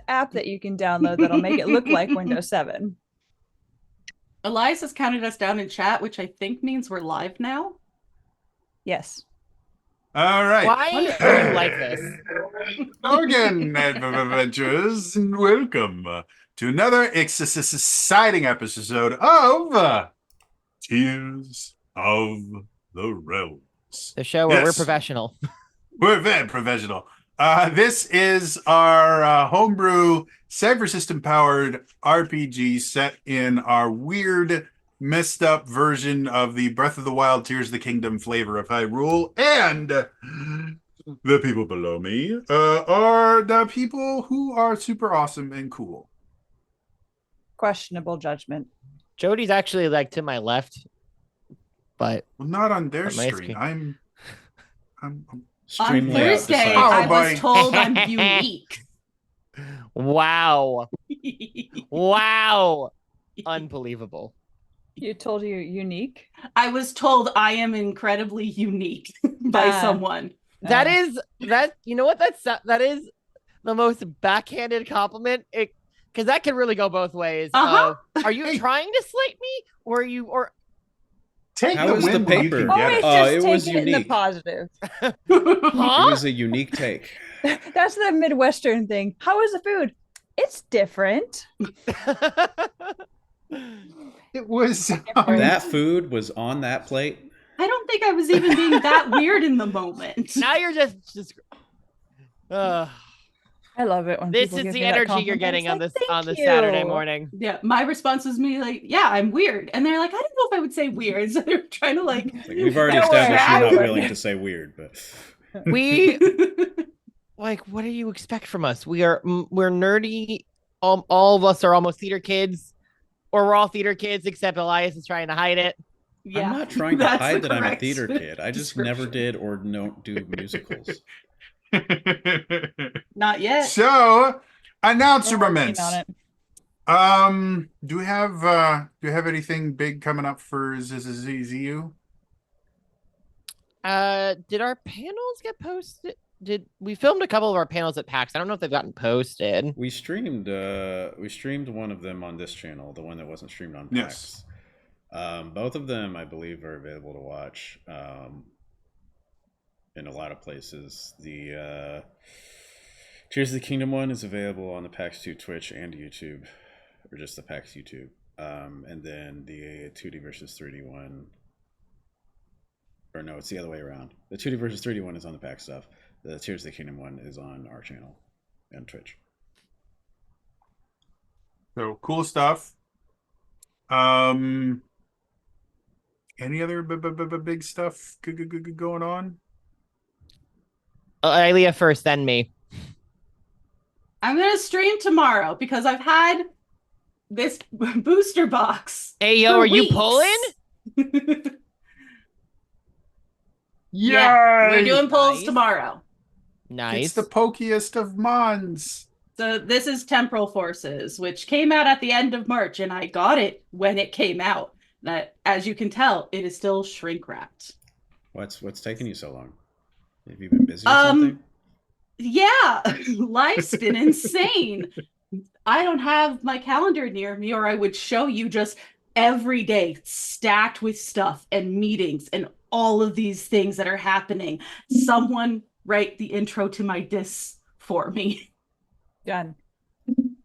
app that you can download that'll make it look like Windows 7. Elias has counted us down in chat, which I think means we're live now. Yes. All right. Why are you like this? Again, adventurers, and welcome to another exciting episode of Tears of the Realms. The show where we're Yes. professional. We're very professional. This is our homebrew Cypher System powered RPG set in our weird, messed up version of the Breath of the Wild Tears of the Kingdom flavor of Hyrule. And the people below me are the people who are super awesome and cool. Questionable judgment. Jody's actually like to my left, but Well, not on their On my screen. screen. I'm On Stream layout Thursday, decided. I Buddy. was told I'm unique. wow. Wow. Unbelievable. You told you unique. I was told I am incredibly unique by Ah. someone. That is you know what that is the most backhanded compliment. Because that can really go both ways. Uh-huh. Are you trying to slight me, or are you take How the is the win when you paper? can get Always it. just it take was it in the unique. positive. It huh? was a unique take. That's the Midwestern thing. How is the food? It's different. It was That food was on that plate. I don't think I was even being that weird in the moment. Now you're just I love it when this people is give the me that energy you're compliment. getting It's on like, this on "Thank this Saturday you." morning. Yeah, my response was me like, yeah, I'm weird. And they're like, I don't know if I would say weird. So they're trying to like, Like, we've already Don't worry, established I you're not would. willing to say weird, but We like, what do you expect from us? We're nerdy. All of us are almost theater kids, or we're all theater kids except Elias is trying to hide it. yeah, I'm not trying to that's the hide that I'm a correct theater kid. I just never description. did or don't do musicals. Not yet. So, We're working announcements. on it. Do we have anything big coming up for ZZU? Did our panels get posted? Did we filmed a couple of our panels at PAX? I don't know if they've gotten posted. We streamed one of them on this channel, the one that wasn't streamed on Yes. PAX. Both of them, I believe, are available to watch in a lot of places. The Tears of the Kingdom one is available on the PAX 2 Twitch and YouTube, or just the PAX YouTube. And then the 2D versus 3D one, or no, it's the other way around. The 2D versus 3D one is on the PAX stuff. The Tears of the Kingdom one is on our channel and Twitch. So cool stuff. Any other big stuff going on? Ilea first, then me. I'm going to stream tomorrow because I've had this booster box. Hey yo, for are you weeks. pulling? Yeah, we're doing polls Nice. tomorrow. Nice. It's the pokiest of Mons. So this is Temporal Forces, which came out at the end of March, and I got it when it came out. That, as you can tell, it is still shrink wrapped. What's taking you so long? Have you been busy or something? Yeah, life's been insane. I don't have my calendar near me, or I would show you just every day stacked with stuff and meetings and all of these things that are happening. Someone write the intro to my disc for me. Done.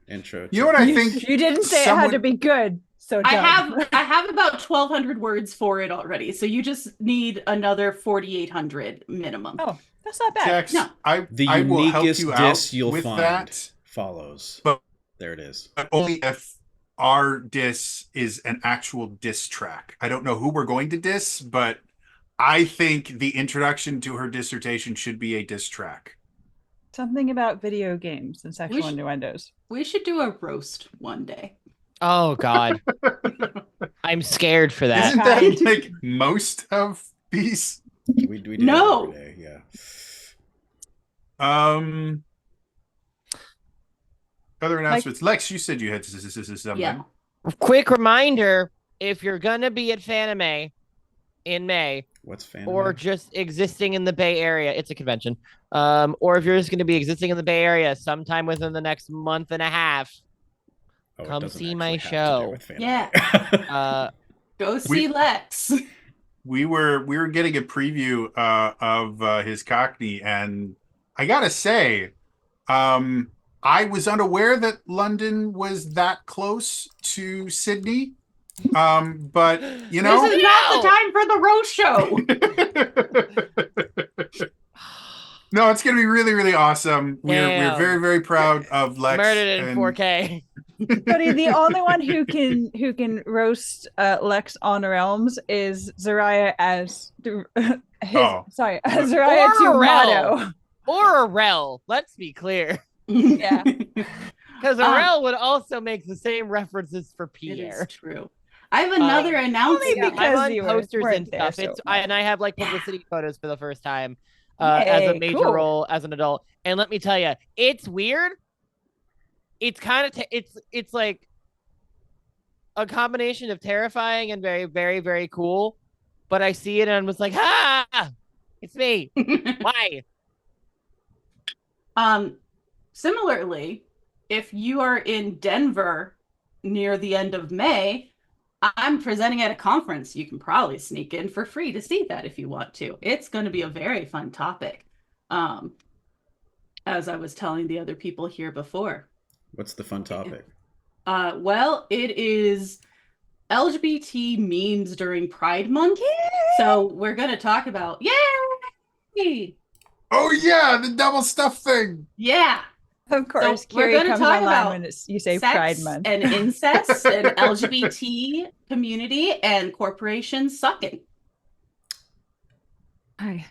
Intro. You know what I think? You didn't say it had to someone- be good, so I done. have about 1,200 words for it already, so you just need another 4,800 minimum. Oh, that's not bad. Jax, No. The I will help uniquest you out diss you'll with find that, follows. But- There it is. but only if our diss is an actual diss track. I don't know who we're going to diss, but I think the introduction to her dissertation should be a diss track. Something about video games and sexual should- innuendos. We should do a roast one day. Oh God, I'm scared for that. Isn't that like most of these? We do No. that every day, yeah. Other announcements. Lex, you said you had something. Yeah. Quick reminder: if you're gonna be at Fanime in May, What's fan? or just existing in the Bay Area. It's a convention. Or if you're just going to be existing in the Bay Area sometime within the next month and a half, Oh, it come doesn't see actually my have to do show. with fan Yeah. anime. Go see Lex. We were getting a preview of his Cockney, and I gotta say, I was unaware that London was that close to Sydney. But you know, This is not the time for the roast show. no, it's gonna be really, really awesome. We're Damn. very, very proud of Lex. Murdered in and 4K. Buddy, the only one who can roast Lex on Realms is Zariah as Zariah Or Tumato. Or a Rel. Let's be clear. Yeah. Because a Rel would also make the same references for It is Pierre. true. I have another announcement. because I'm on you posters weren't and there stuff. so And I have like publicity photos for the first time as a Yay, major cool. role as an adult. And let me tell you, it's weird. It's kind of it's like a combination of terrifying and very, very, very cool. But I see it and I was like, it's me. Why? Similarly, if you are in Denver near the end of May, I'm presenting at a conference. You can probably sneak in for free to see that if you want to. It's going to be a very fun topic. As I was telling the other people here before. What's the fun topic? Well, it is LGBT memes during Pride Month. So we're going to talk about, yay! oh yeah, the double stuff thing. Yeah. Of course, So we're Kiri gonna comes talk online about when you say sex Pride Month. and incest and LGBT community and corporations sucking. Hi.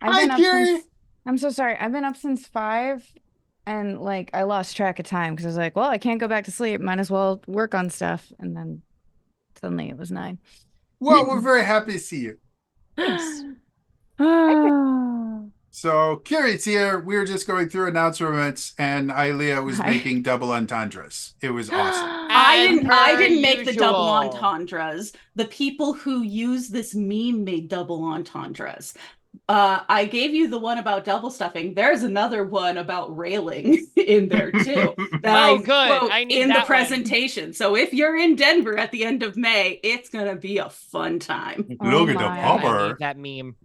Hi, Kiri. I'm so sorry. I've been up since 5 and like I lost track of time because I was like, well, I can't go back to sleep. Might as well work on stuff. And then suddenly it was 9. Well, we're very happy to see you. Oh. So Kiri's here. We were just going through announcements, and Ilea was Hi. making double entendres. It was awesome. I per didn't make the double usual. entendres. The people who use this meme made double entendres. I gave you the one about double stuffing. There's another one about railing in there too. That Oh, good. quote I need in that the one. presentation. So if you're in Denver at the end of May, it's gonna be a fun time. Look at the my. I popper. need that meme.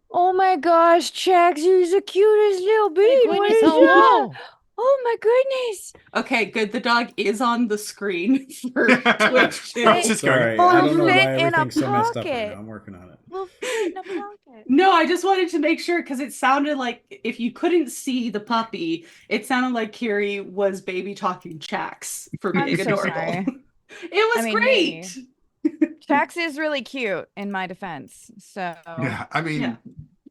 Oh my gosh, Chax, you're the cutest little bean. What is that? hello. Oh my goodness. Okay, good. The dog is on the screen for Twitch too. I was just going, Sorry, Oh, I don't know why fit in a everything's so messed up right pocket. now. I'm working on it. Little feet in a pocket. No, I just wanted to make sure because it sounded like if you couldn't see the puppy, it sounded like Kiri was baby talking Chax for I'm being so adorable. sorry. It was I mean, great. Chax is really cute in my defense. So yeah, I mean, Yeah.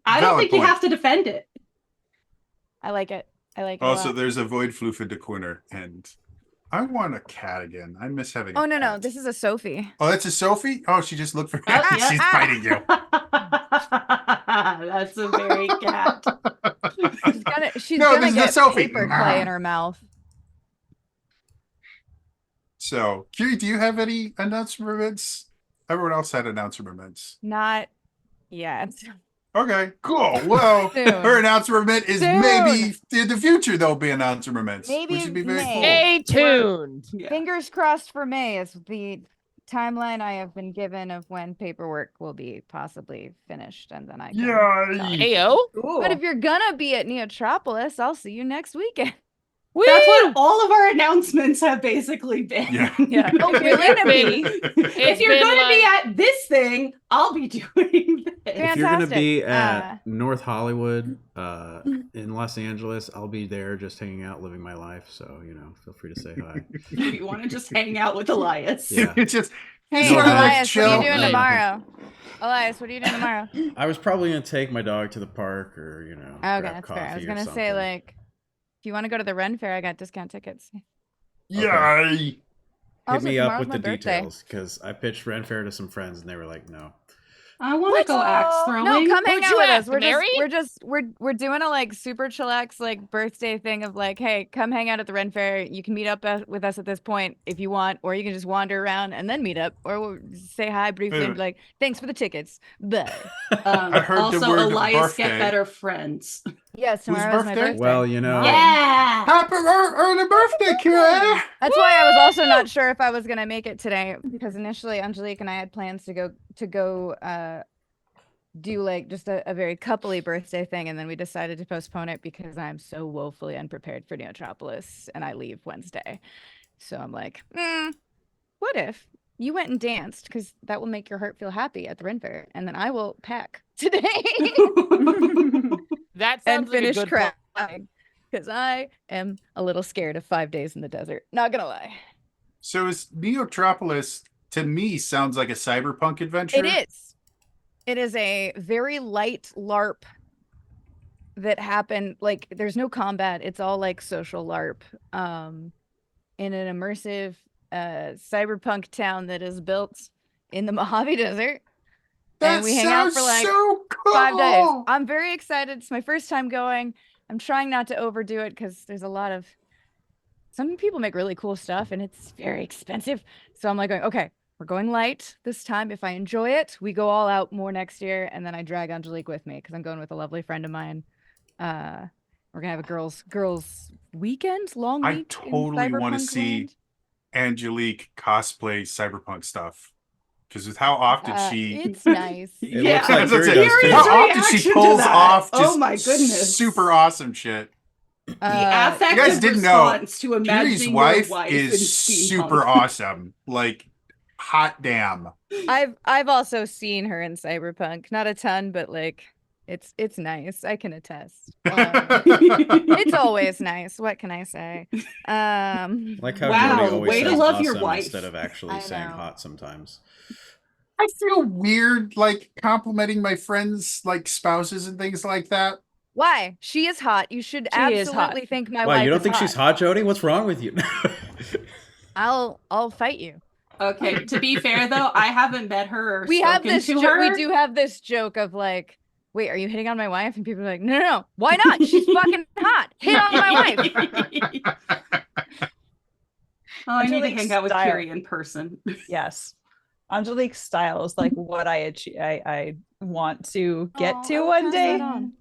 I don't valid think you point. have to defend it. I like it. I like it. a Also, lot. there's a void floof in the corner, and I want a cat again. I miss having. Oh a no, no, cat. this is a Sophie. Oh, that's a Sophie. Oh, she just looked for. Oh, yeah. She's biting you. That's a very cat. She's No, gonna this is a get Sophie. paper clay in her mouth. So, Kiri, do you have any announcements? Everyone else had announcements. Not yet. Okay, cool. Well, Soon. her announcement is Soon. maybe in the future there'll be announcements, Maybe which would be very May. cool. Stay tuned. Yeah. Fingers crossed for May is the timeline I have been given of when paperwork will be possibly finished, and then I can. Yeah. Heyo. Cool. But if you're gonna be at Neotropolis, I'll see you next weekend. That's what all of our announcements have basically been. Yeah. Yeah. Oh, If you're gonna be, If you're been going to be like- at this thing, I'll be doing this. If you're gonna be Fantastic. at North Hollywood, in Los Angeles, I'll be there just hanging out, living my life. So feel free to say hi. If you want to just hang out with Elias. Yeah. It's just Hey, Sort of like Elias, what are chill. you doing Like- tomorrow? Elias, what are you doing tomorrow? I was probably gonna take my dog to the park or Okay, grab that's fair. I was coffee or gonna say something. like, if you want to go to the Ren Fair, I got discount tickets. yeah. Hit Also, me up tomorrow's with my the birthday. details because I pitched Ren Fair to some friends and they were like, no. I want What? to go axe throwing. No, come hang Who'd out you with ask, us. We're Mary? we're doing a like super chillax like birthday thing of like, hey, come hang out at the Ren Fair. You can meet up with us at this point if you want, or you can just wander around and then meet up, or we'll say hi briefly and be like, thanks for the tickets. Bye. I heard the Also, word Elias birthday. get better friends. Yes, Whose tomorrow is my birthday? birthday. Well, you know, Yeah. Happy early birthday, Kira! That's why I was also not sure if I was gonna make it today because initially Angelique and I had plans to go do like just a very coupley birthday thing, and then we decided to postpone it because I'm so woefully unprepared for Neotropolis and I leave Wednesday. So I'm like, what if you went and danced because that will make your heart feel happy at the Ren Fair, and then I will pack today That and sounds like a finish good plan. crying because I am a little scared of 5 days in the desert. Not gonna lie. So is Neotropolis, to me, sounds like a cyberpunk adventure. It is. It is a very light LARP that happened. Like, there's no combat. It's all like social LARP. In an immersive cyberpunk town that is built in the Mojave Desert. That And we hang out for sounds like so cool. 5 days. I'm very excited. It's my first time going. I'm trying not to overdo it because there's a lot of some people make really cool stuff and it's very expensive. So I'm like going, okay, we're going light this time. If I enjoy it, we go all out more next year. And then I drag Angelique with me because I'm going with a lovely friend of mine. We're gonna have a girls weekend, long I week. in totally wanna Cyberpunk see land. Angelique cosplay cyberpunk stuff. Because with how often she It's nice. It Yeah. looks like That's what I'm Yuri saying. does too. How Yuri's often she reaction to pulls that. off Oh just my goodness. super awesome shit. The Uh, affective You guys didn't know, response to Yuri's imagining wife your wife is in steampunk. super awesome. Like, hot damn. I've also seen her in Cyberpunk. Not a ton, but like it's nice. I can attest. It's always nice. What can I say? Like how Wow, Jody always way to says love your awesome wife. instead of actually I saying know. hot sometimes. I feel weird, like, complimenting my friends, like, spouses and things like that. Why? She is hot. You should She is hot. absolutely think my Why, wife you don't is think she's hot, Jody? What's wrong with you? I'll fight you. Okay, to be fair though, I haven't met her or We have spoken this to we her. do have this joke of like, wait, are you hitting on my wife? And people are like, no. Why not? She's fucking hot. Hit on my wife. Oh, I need to Angelique's hang out with style. Kiri in person. Yes. Angelique's style is like what I want to get Aw, to I'll one pass day. that on.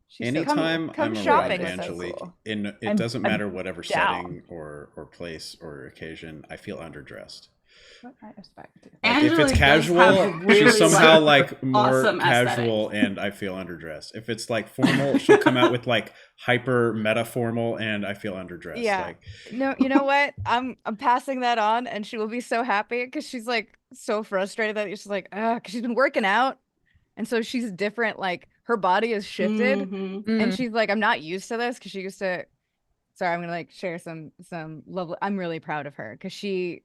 She's so cool. Anytime come I'm around shopping with us. Angelique, Cool. it I'm- doesn't I'm matter whatever down. setting or place or occasion, I feel underdressed. What I expect. Like if Angelique it's does casual, have really, she's somehow like more awesome casual and I feel underdressed. If it's like formal, she'll come out with like hyper meta formal and I feel underdressed. Yeah. Like No, you know what? I'm passing that on, and she will be so happy because she's like so frustrated that she's like, because she's been working out, and so she's different. Like her body is shifted, Mhm. and she's like, I'm not used to this because she used to. Sorry, I'm gonna like share some lovely. I'm really proud of her because she,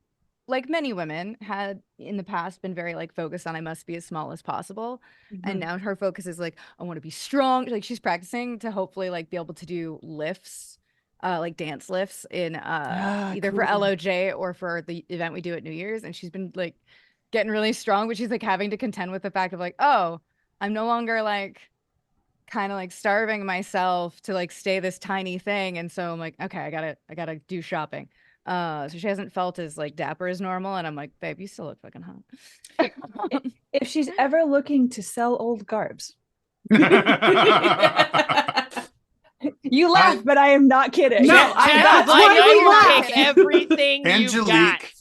like many women, had in the past been very like focused on I must be as small as possible, and now her focus is like I want to be strong. Like she's practicing to hopefully like be able to do lifts, like dance lifts in either for cool. LOJ or for the event we do at New Year's, and she's been like getting really strong, but she's like having to contend with the fact of like, oh, I'm no longer like kind of like starving myself to like stay this tiny thing, and so I'm like, okay, I gotta do shopping. So she hasn't felt as like dapper as normal, and I'm like, babe, you still look fucking hot. If she's ever looking to sell old garbs, you laugh, but I am not kidding. No, Chad's that's like, why I we will laugh. take everything you've got. Angelique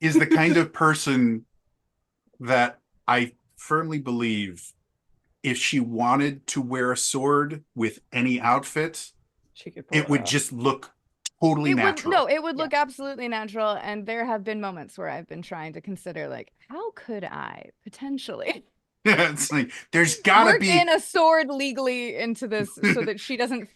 is the kind of person that I firmly believe if she wanted to wear a sword with any outfit, She could pull it would off. just look totally natural. It would look absolutely natural, and there have been moments where I've been trying to consider like, how could I potentially It's like there's gotta work be in a sword legally into this so that she doesn't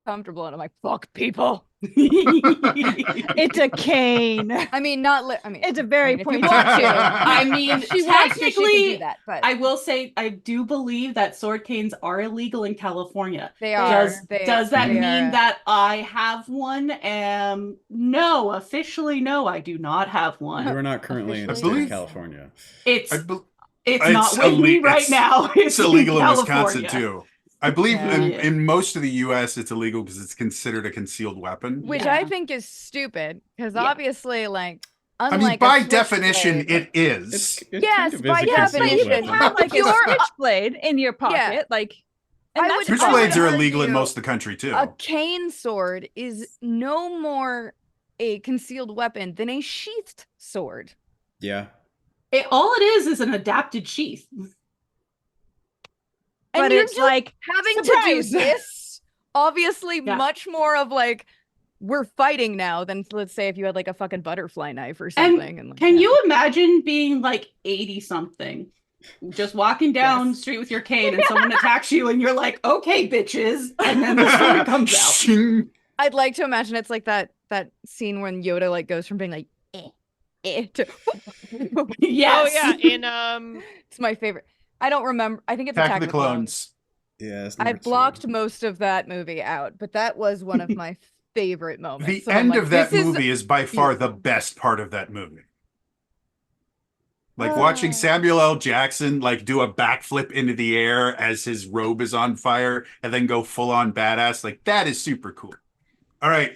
comfortable, and I'm like, fuck people. It's a cane. I mean, not. I mean, It's a very if you pointy want to. I mean, If she wants to, she can technically, do that. But I will say I do believe that sword canes are illegal in California. they are. Does that they mean are, that I have one? No, officially no, I do not have You one. are not currently in the Officially, state of yes. California. It's I bel it's it's not with me ille- right it's- now. it's illegal in Wisconsin California. too. I believe Yeah. in most of the U.S. it's illegal because it's considered a concealed weapon. which Yeah. I think is stupid because Yeah. obviously, like, I unlike mean, a by switchblade- definition, it is. It Yes, kind of by is a Yeah, concealed but you can weapon. have like a Pure- switchblade in your pocket, like. And I that's would- fine. Switchblades are argue illegal in most of the country too. a cane sword is no more a concealed weapon than a sheathed sword. Yeah. All it is an adapted sheath. And But you're it's just like having surprise. to do this, obviously, Yeah. much more of like we're fighting now than let's say if you had like a fucking butterfly knife or And something. And like, Can yeah. you imagine being like 80 something? Just walking down the Yes. street with your cane and someone attacks you and you're like, okay, bitches. And then the sword comes out. Shing. I'd like to imagine it's like that scene when Yoda like goes from being like to Yes. Oh yeah, in it's my favorite. I don't remember. I think it's Attack of the Clones. Yeah. It's I number blocked 2. most of that movie out, but that was one of my favorite moments. The So I'm end like, of that this is- movie is by far the beautiful. best part of that movie. Like watching Samuel L. Jackson like do a backflip into the air as his robe is on fire and then go full on badass. Like that is super cool. All right.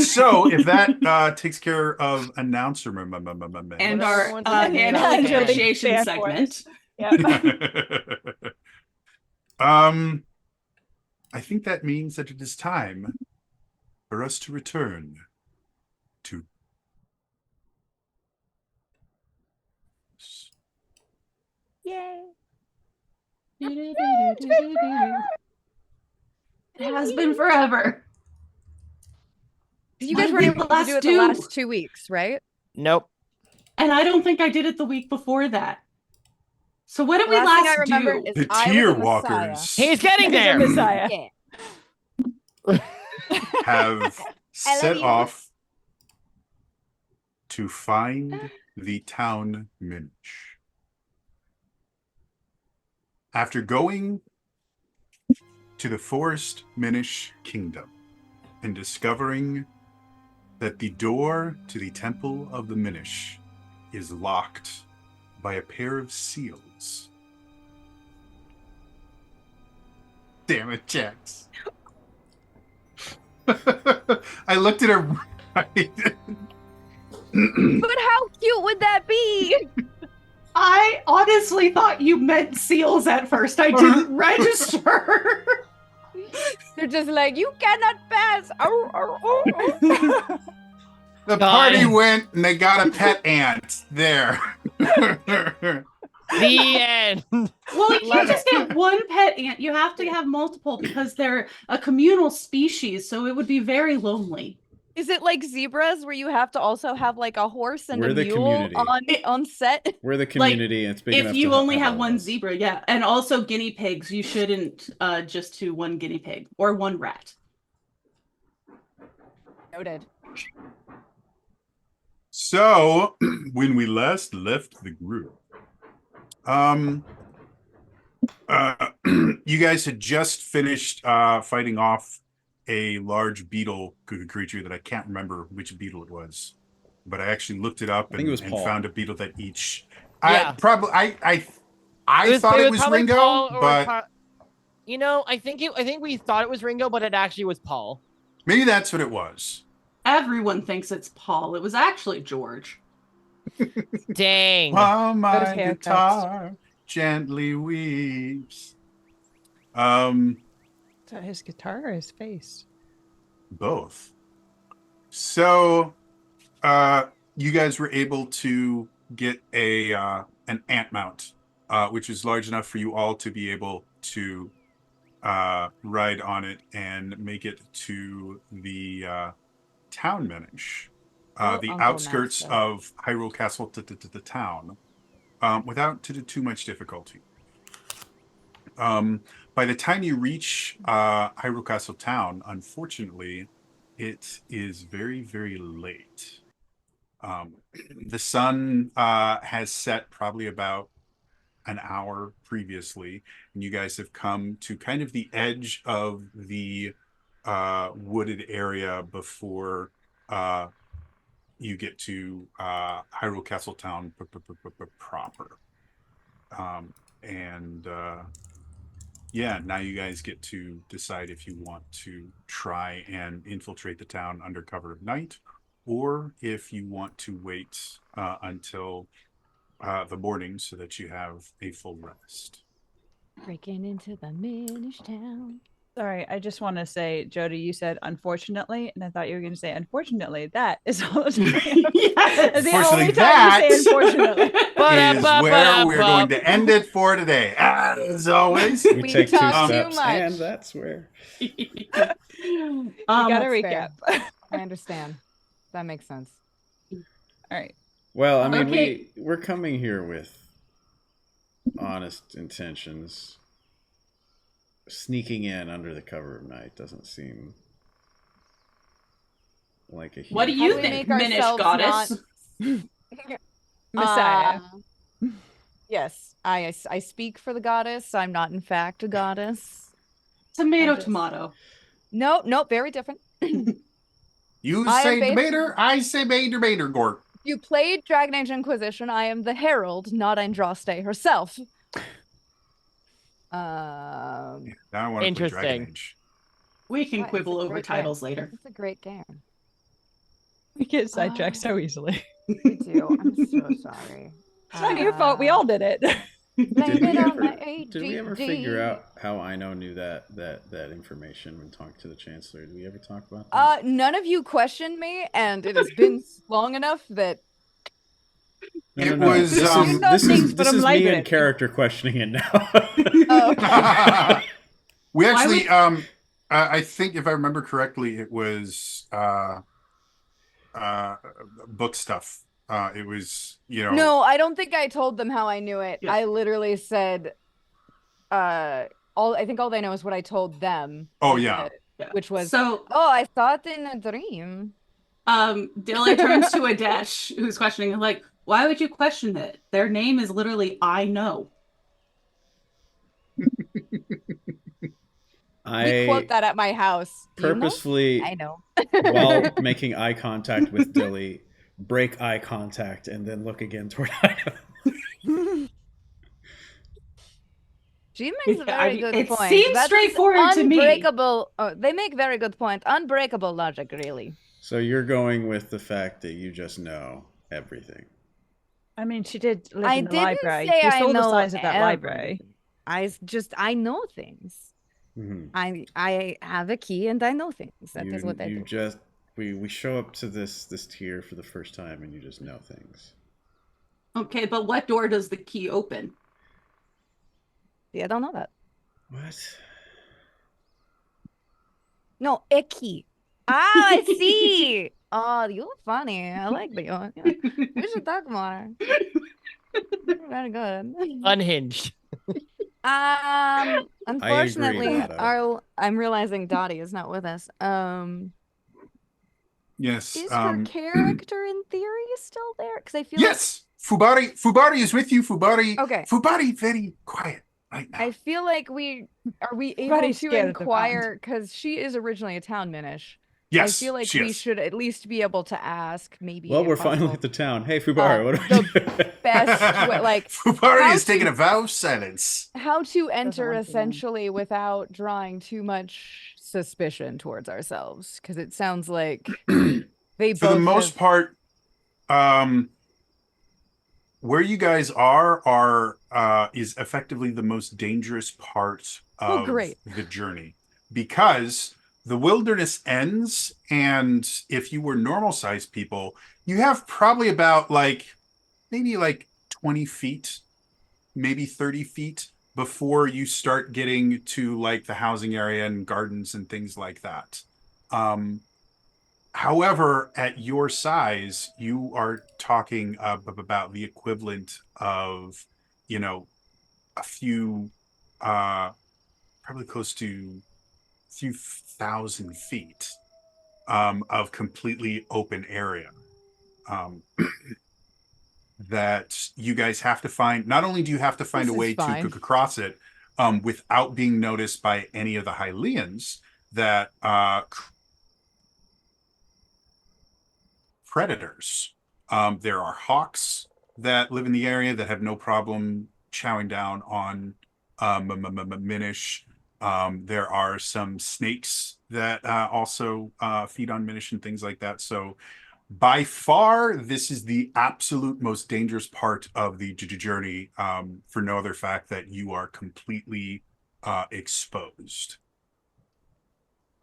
So if that takes care of announcer And Whatever our one's in the annual middle. appreciation Fan for segment. Yeah. I think that means that it is time for us to return to Yay. It has been forever. You What guys did weren't we able to last do it do? the last 2 weeks, right? nope. And I don't think I did it the week before that. So what did The we last thing I last remember do? is the I was tier a Messiah. walkers He's getting He's a there. Messiah. Yeah. have I set love you. off to find the town Minch. After going to the Forest Minish Kingdom and discovering that the door to the Temple of the Minish is locked by a pair of seals. Damn it, Jax. I looked at her right. But how cute would that be? I honestly thought you meant seals at first. I didn't register. They're just like, you cannot pass. Arr, arr, arr, arr. The God. party went and they got a pet ant there. The end. Well, you can't just get one pet ant. You have to have multiple because they're a communal species, so it would be very lonely. Is it like zebras where you have to also have like a horse and We're a the mule community. on set? We're the community, and it's big enough If you to only have all one of us. zebra, yeah. And also guinea pigs, you shouldn't just do one guinea pig or one rat. Noted. So, when we last left the group, you guys had just finished fighting off a large beetle creature that I can't remember which beetle it was, but I actually looked it up I think it was and Paul. found a beetle that each. Yeah. I thought it was probably Ringo, Paul or but you know, I think we thought it was Ringo, but it actually was Paul. maybe that's what it was. Everyone thinks it's Paul. It was actually George. Dang. While my Those haircuts. guitar gently weeps. Is that his guitar or his face? Both. So, you guys were able to get an ant mount, which is large enough for you all to be able to ride on it and make it to the town Minish, Oh, the Uncle outskirts Master. of Hyrule Castle to the town, without too much difficulty. By the time you reach Hyrule Castle town, unfortunately, it is very, very late. The sun has set probably about an hour previously, and you guys have come to kind of the edge of the wooded area before you get to Hyrule Castletown proper. And yeah, now you guys get to decide if you want to try and infiltrate the town under cover of night, or if you want to wait until the morning so that you have a full rest. Breaking into the Minish town. Sorry, I just want to say, Jody, you said unfortunately, and I thought you were going to say unfortunately. That is all the time. Yes. The Unfortunately, only time you say that unfortunately. Is where we're going to end it for today. As always, We We take two talk too steps, much. and that's where. You gotta that's recap. I understand. That makes sense. All right. Well, I mean, Okay. we're coming here with honest intentions. Sneaking in under the cover of night doesn't seem like a huge... What do How you we think, make Minish ourselves Goddess? Messiah. Yes, I speak for the goddess. I'm not, in fact, a goddess. Tomato, I'm just- tomato. No, very different. you I am say based- debater, I say bader, Gort. You played Dragon Age Inquisition. I am the herald, not Andraste herself. Now I want to play Dragon Interesting. Age. We can What? quibble It's a over great titles later. It's a great game. We get sidetracked so easily. Me too. I'm so sorry. It's not your fault. We all did it. Blame it on the Did we ever ADD. figure out how Ino knew that information when talking to the Chancellor? Did we ever talk about that? None of you questioned me, and it has been long enough that It was, This um, is, know this things, is, but this I'm is like me in it. character questioning it now. oh, We Why actually, would- I think if I remember correctly, it was book stuff. It was, no, I don't think I told them how I knew it. Yeah. I literally said, I think all they know is what I told them. Oh, yeah. Yeah. Which was, So oh, I thought in a dream. Dilly turns to Adesh, who's questioning him, like, why would you question it? Their name is literally I know. We quote that at my house. Do you know? purposefully, I know. while making eye contact with Dilly, break eye contact and then look again toward Ino. She makes a Yeah, very good it point. seems That is straightforward to me. unbreakable. Oh, they make very good point. Unbreakable logic, really. So you're going with the fact that you just know everything. I mean, she did live I in the didn't library. say You I saw the know size of that library. I know things. Mhm. I have a key and I know things. That is what I you do. just we show up to this tier for the first time and you just know things. Okay, but what door does the key open? See, I don't know that. What? No, a key. Ah, I see. Oh, you're funny. I like that. Yeah. We should talk more. You're very good. Unhinged. Unfortunately, Dotto. I'm realizing Dottie is not with us. Yes. Is her character in theory still there? Because I feel Yes. Fubari is with you. Okay. Fubari, very quiet right now. like I feel like we able Everybody's to scared of the inquire because she is originally a town minish. Yes. I feel like she we is. should at least be able to ask. Maybe. Well, if we're finally possible, at the town. Hey, Fubari, what do we do? best way- like Fubari how is taking to- a vow of silence. how to enter want to, essentially without drawing too much suspicion towards ourselves because it sounds like they For the both most have- part, where you guys are is effectively the most dangerous part Oh, of great. the journey because the wilderness ends, and if you were normal sized people, you have probably about maybe 20 feet, maybe 30 feet before you start getting to the housing area and gardens and things like that. However, at your size, you are talking about the equivalent of, a few, probably close to a few thousand feet. of completely open area. That you guys have to find. Not only do you have to find This a is way to fine. cook across it without being noticed by any of the Hylians, that predators. There are hawks that live in the area that have no problem chowing down on Minish. There are some snakes that also feed on Minish and things like that. So by far, this is the absolute most dangerous part of the journey, for no other fact that you are completely exposed.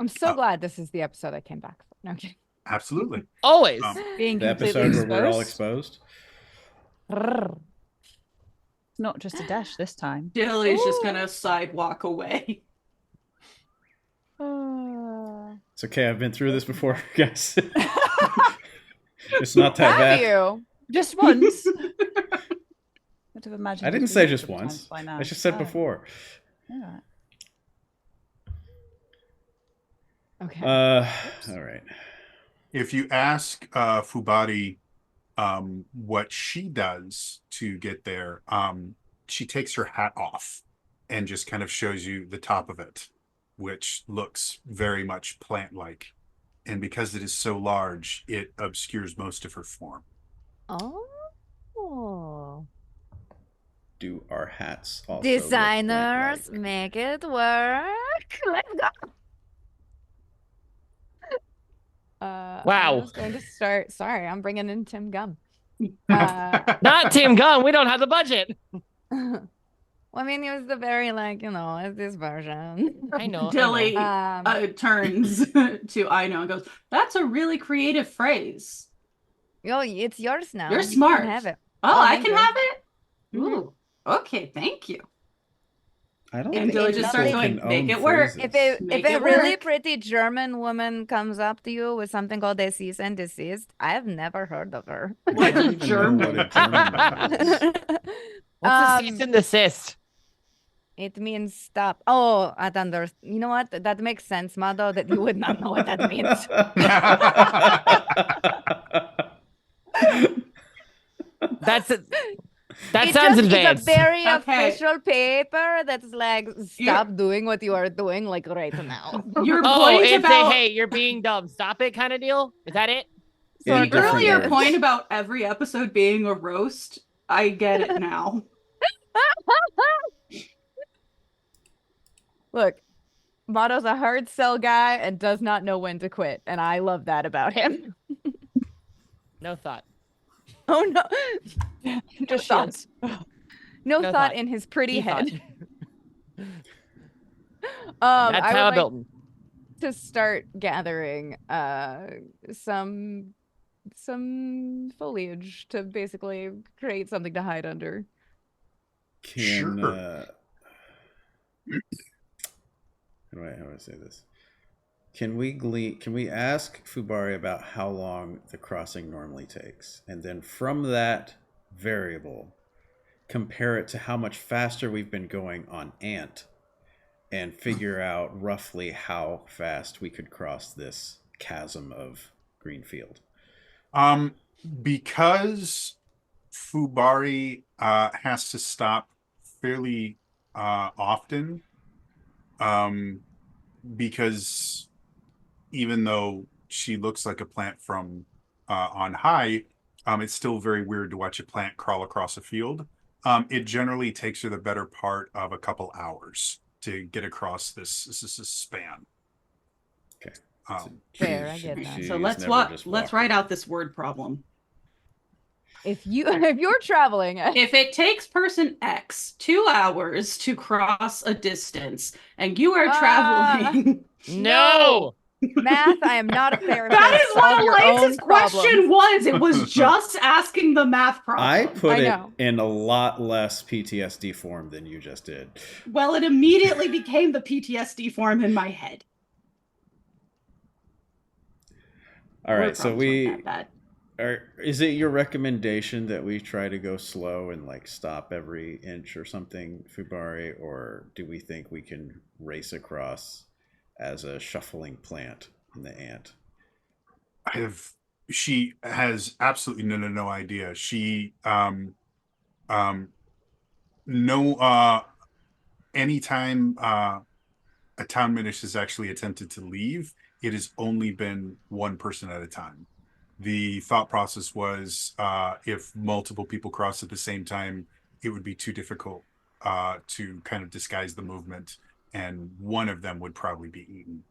I'm so glad this is the episode I came back for. No, okay. Absolutely. Always. Being The completely episode where we're all exposed. exposed. It's not just a dash this time. Dilly's just gonna sidewalk away. It's okay. I've been through this before, guys. It's not that Have bad. you? Just once. I'd have imagined I didn't you'd say been just multiple once. times by now. I just said Oh, before. alright. Okay. All right. If you ask Fubari what she does to get there, she takes her hat off and just kind of shows you the top of it, which looks very much plant-like. And because it is so large, it obscures most of her form. Oh. Do our hats also look Designers, plant-like? make it work. Let's go. I Wow. was going to start. Sorry, I'm bringing in Tim Gum. Uh, Not Tim Gunn. We don't have the budget. well, I mean, it was the very it's this version. I know. Dilly turns to Aino and goes, "That's a really creative phrase. Yo, it's yours now. You're You can smart. have it. Oh, I thank can you. have it? Mhm. Ooh, okay, thank you." I don't And think Dilly people just starts going, can "Make own it work." phrases. Make If a it really work. pretty German woman comes up to you with something called a cease and desist, I have never heard of her. I What's don't a even German? know what a German word is. What's the cease and desist? It means stop. Oh, I understand. You know what? That makes sense, Mado, that you would not know what that means. That's it. That It sounds just is advanced. a very Okay. official paper that's like, stop doing what you are doing, like right now. Your Oh, point it's about a hey, you're being dumb. Stop it kind of deal. Is that it? In the different earlier words. point about every episode being a roast, I get it now. Look, Mado's a hard sell guy and does not know when to quit, and I love that about him. No thought. Oh no, Just thoughts. No No thought thought. in his pretty He thought. head. That's I how I would built like him. to start gathering some foliage to basically create something to hide under. Can Sure. how do I say this? Can we ask Fubari about how long the crossing normally takes, and then from that variable compare it to how much faster we've been going on Ant, and figure out roughly how fast we could cross this chasm of Greenfield? Because Fubari has to stop fairly often, because even though she looks like a plant from on high, it's still very weird to watch a plant crawl across a field. It generally takes her the better part of a couple hours to get across this span. Okay. Fair, I get that. she's So let's never just let's walked. write out this word problem. If you're traveling, If it takes person X 2 hours to cross a distance and you are traveling No. math, I am not a therapist. That is Solve what your Alliance's own question problems. was. It was just asking the math problem. I put I it know. in a lot less PTSD form than you just did. Well, it immediately became the PTSD form in my head. All right, so Word problems weren't that bad. is it your recommendation that we try to go slow and like stop every inch or something, Fubari, or do we think we can race across as a shuffling plant in the ant? She has absolutely no idea. She no anytime a town minister has actually attempted to leave, it has only been one person at a time. The thought process was if multiple people cross at the same time, it would be too difficult to kind of disguise the movement, and one of them would probably be eaten.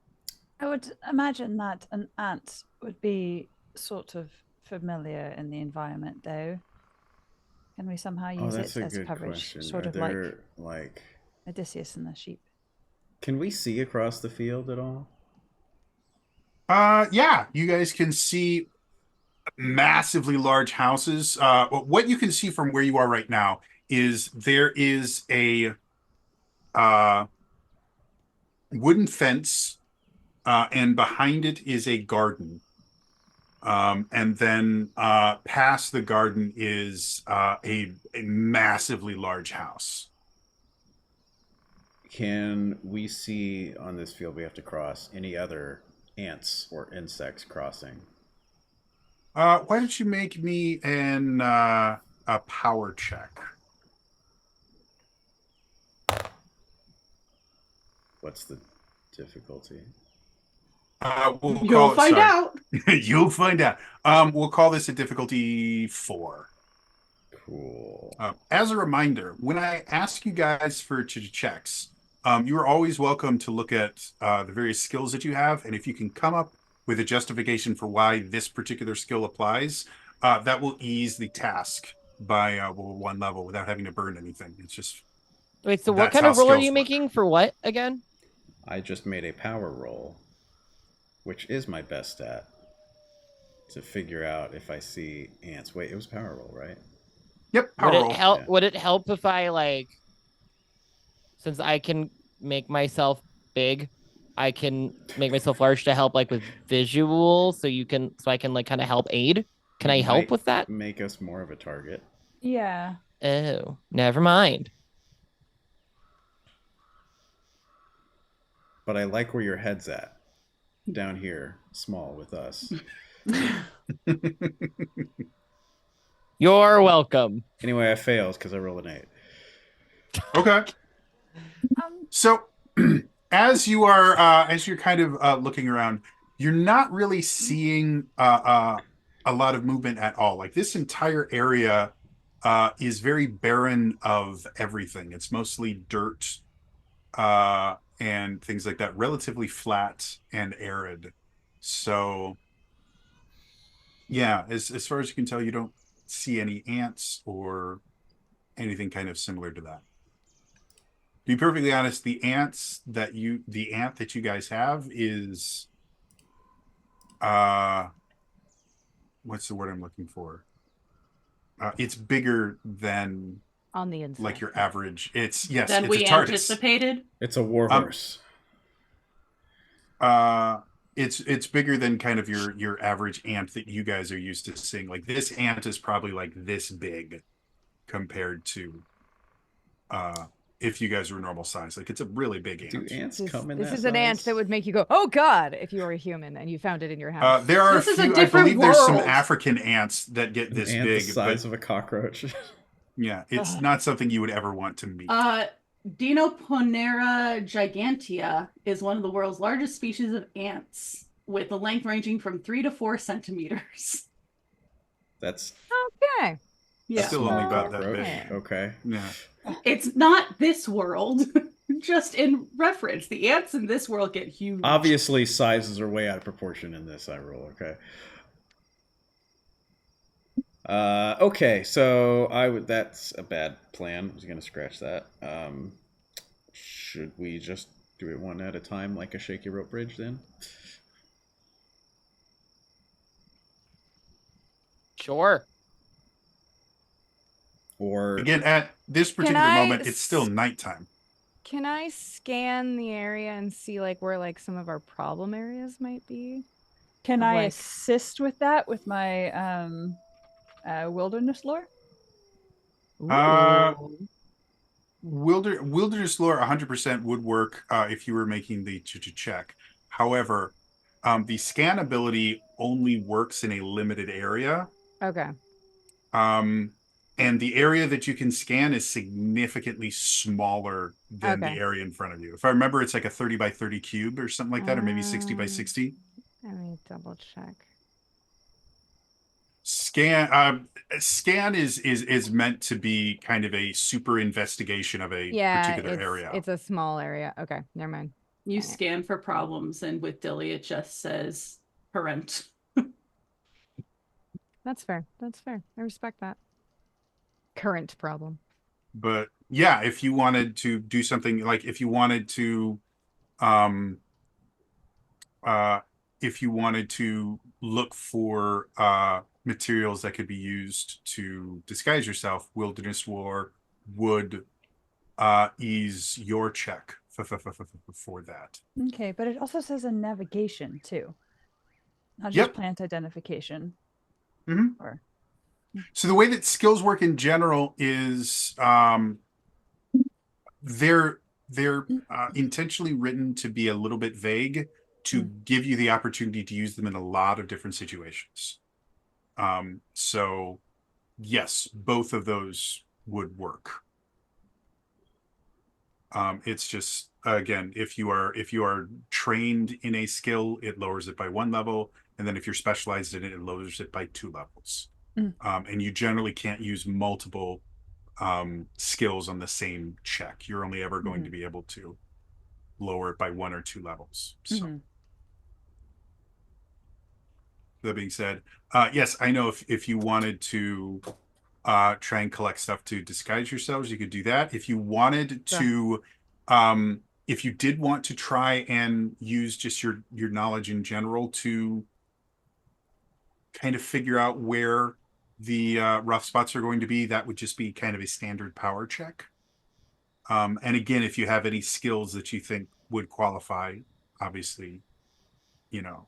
I would imagine that an ant would be sort of familiar in the environment, though. Can we somehow Oh, use that's it a as good coverage, question. sort Are of like there, like, Odysseus and the sheep? can we see across the field at all? Yeah, you guys can see massively large houses. What you can see from where you are right now is there is a wooden fence, and behind it is a garden. And then past the garden is a massively large house. Can we see on this field we have to cross any other ants or insects crossing? Why don't you make me a power check? What's the difficulty? We'll call You'll it, find sorry. out. You'll find out. We'll call this a difficulty 4. Cool. As a reminder, when I ask you guys for checks, you are always welcome to look at the various skills that you have, and if you can come up with a justification for why this particular skill applies, that will ease the task by 1 level without having to burn anything. It's just Wait, so what That's kind of how roll are skills you work. making for what again? I just made a power roll, which is my best stat, to figure out if I see ants. Wait, it was power roll, right? Yep, power Would it roll. help? Yeah. Would it help if I like, since I can make myself big, I can make myself large to help like with visual, so I can like kind of help aid. Can I It help might with that? Make us more of a target. Yeah. Oh, never mind. But I like where your head's at. Down here, small with us. You're welcome. Anyway, I failed because I rolled an 8. Okay. So as you're kind of looking around, you're not really seeing a lot of movement at all. Like this entire area is very barren of everything. It's mostly dirt and things like that, relatively flat and arid. So yeah, as far as you can tell, you don't see any ants or anything kind of similar to that. To be perfectly honest, the ant that you guys have is what's the word I'm looking for? It's bigger than On the inside. like your average. It's yes, Than it's we a TARDIS. anticipated. It's a warhorse. It's bigger than kind of your average ant that you guys are used to seeing. Like this ant is probably like this big compared to if you guys were normal size. Like it's a really big ant. Do ants This, come in this that is an ant size? that would make you go, "Oh God!" if you were a human and you found it in your house. There are This a is a few, I different believe there's some world. African ants that get An this ant big, the size but of a cockroach. yeah, it's not something you would ever want to meet. Dinoponera gigantea is one of the world's largest species of ants, with a length ranging from 3 to 4 centimeters. That's Okay. Yeah, Still only about that cockroach. big. Okay. Yeah. it's not this world. Just in reference, the ants in this world get huge. Obviously, sizes are way out of proportion in this. I roll. Okay. Okay, so that's a bad plan. I was gonna scratch that. Should we just do it one at a time like a shaky rope bridge then? Sure. Or Again, at this particular I moment, it's still nighttime. Can I scan the area and see like where like some of our problem areas might be? Can Of, I like- assist with that with my wilderness lore? Uh, Wilderness lore 100% would work if you were making the check. However, The scan ability only works in a limited area. Okay. And the area that you can scan is significantly smaller than Okay. the area in front of you. If I remember, it's like a 30 by 30 cube or something like that, or maybe 60 by 60. Let me double check. Scan is meant to be kind of a super investigation of a Yeah, particular area. it's a small area. Okay, never mind. You Dang it. scan for problems, and with Dilly, it just says parent. That's fair. That's fair. I respect that. Current problem. But yeah, if you wanted to do something like if you wanted to look for materials that could be used to disguise yourself, Wilderness War would ease your check for that. Okay, but it also says in navigation too, not just Yep. plant identification. Mhm. Or So the way that skills work in general is they're intentionally written to be a little bit vague to give you the opportunity to use them in a lot of different situations. So yes, both of those would work. It's just again, if you are trained in a skill, it lowers it by 1 level, and then if you're specialized in it, it lowers it by 2 levels. And you generally can't use multiple skills on the same check. You're only ever going to be able to lower it by 1 or 2 levels. So that being said, yes, I know if you wanted to try and collect stuff to disguise yourselves, you could do that. If you wanted to if you did want to try and use just your knowledge in general to kind of figure out where the rough spots are going to be, that would just be kind of a standard power check. And again, if you have any skills that you think would qualify, obviously, you know,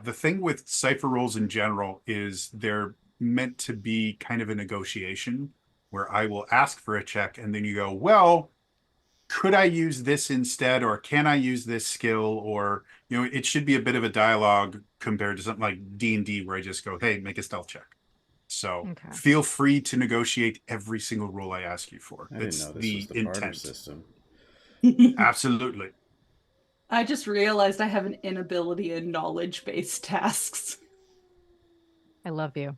the thing with cipher rolls in general is they're meant to be kind of a negotiation where I will ask for a check and then you go, well, could I use this instead, or can I use this skill? Or, you know, it should be a bit of a dialogue compared to something like D&D where I just go, hey, make a stealth check. So feel free to negotiate every single roll I ask you for. I didn't know this was the barter system. Absolutely. I just realized I have an inability in knowledge-based tasks. I love you.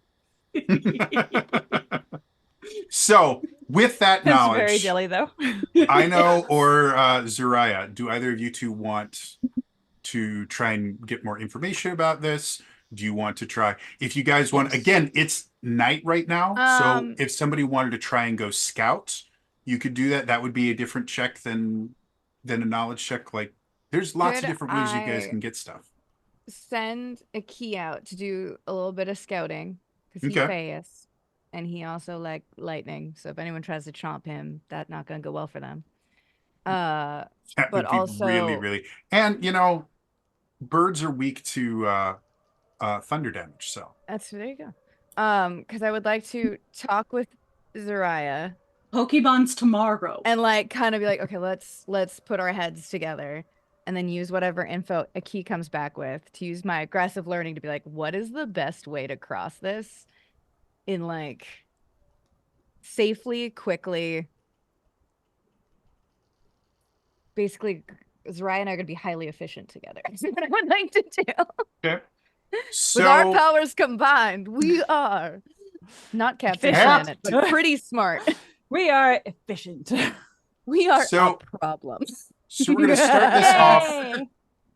So, with that that's knowledge, very jelly though. I know, or Zariah, do either of you two want to try and get more information about this? Do you want to try? If you guys want, again, it's night right now. So if somebody wanted to try and go scout, you could do that. That would be a different check than a knowledge check. Like there's lots of different ways you guys can get stuff. Send a key out to do a little bit of scouting because he's Fayus, and he also like lightning. So if anyone tries to chomp him, that's not going to go well for them. That but would be also really, and you know, birds are weak to thunder damage. So there you go. Because I would like to talk with Zariah. Pokemons tomorrow. And like kind of be like, okay, let's put our heads together and then use whatever info a key comes back with to use my aggressive learning to be like, what is the best way to cross this in like safely, quickly. Basically, Zariah and I are gonna be highly efficient together. That's what I would like to do. okay. So With our powers combined, we are not Captain Planet, but pretty smart. We are efficient. We are So- a problem. So we're going to start this off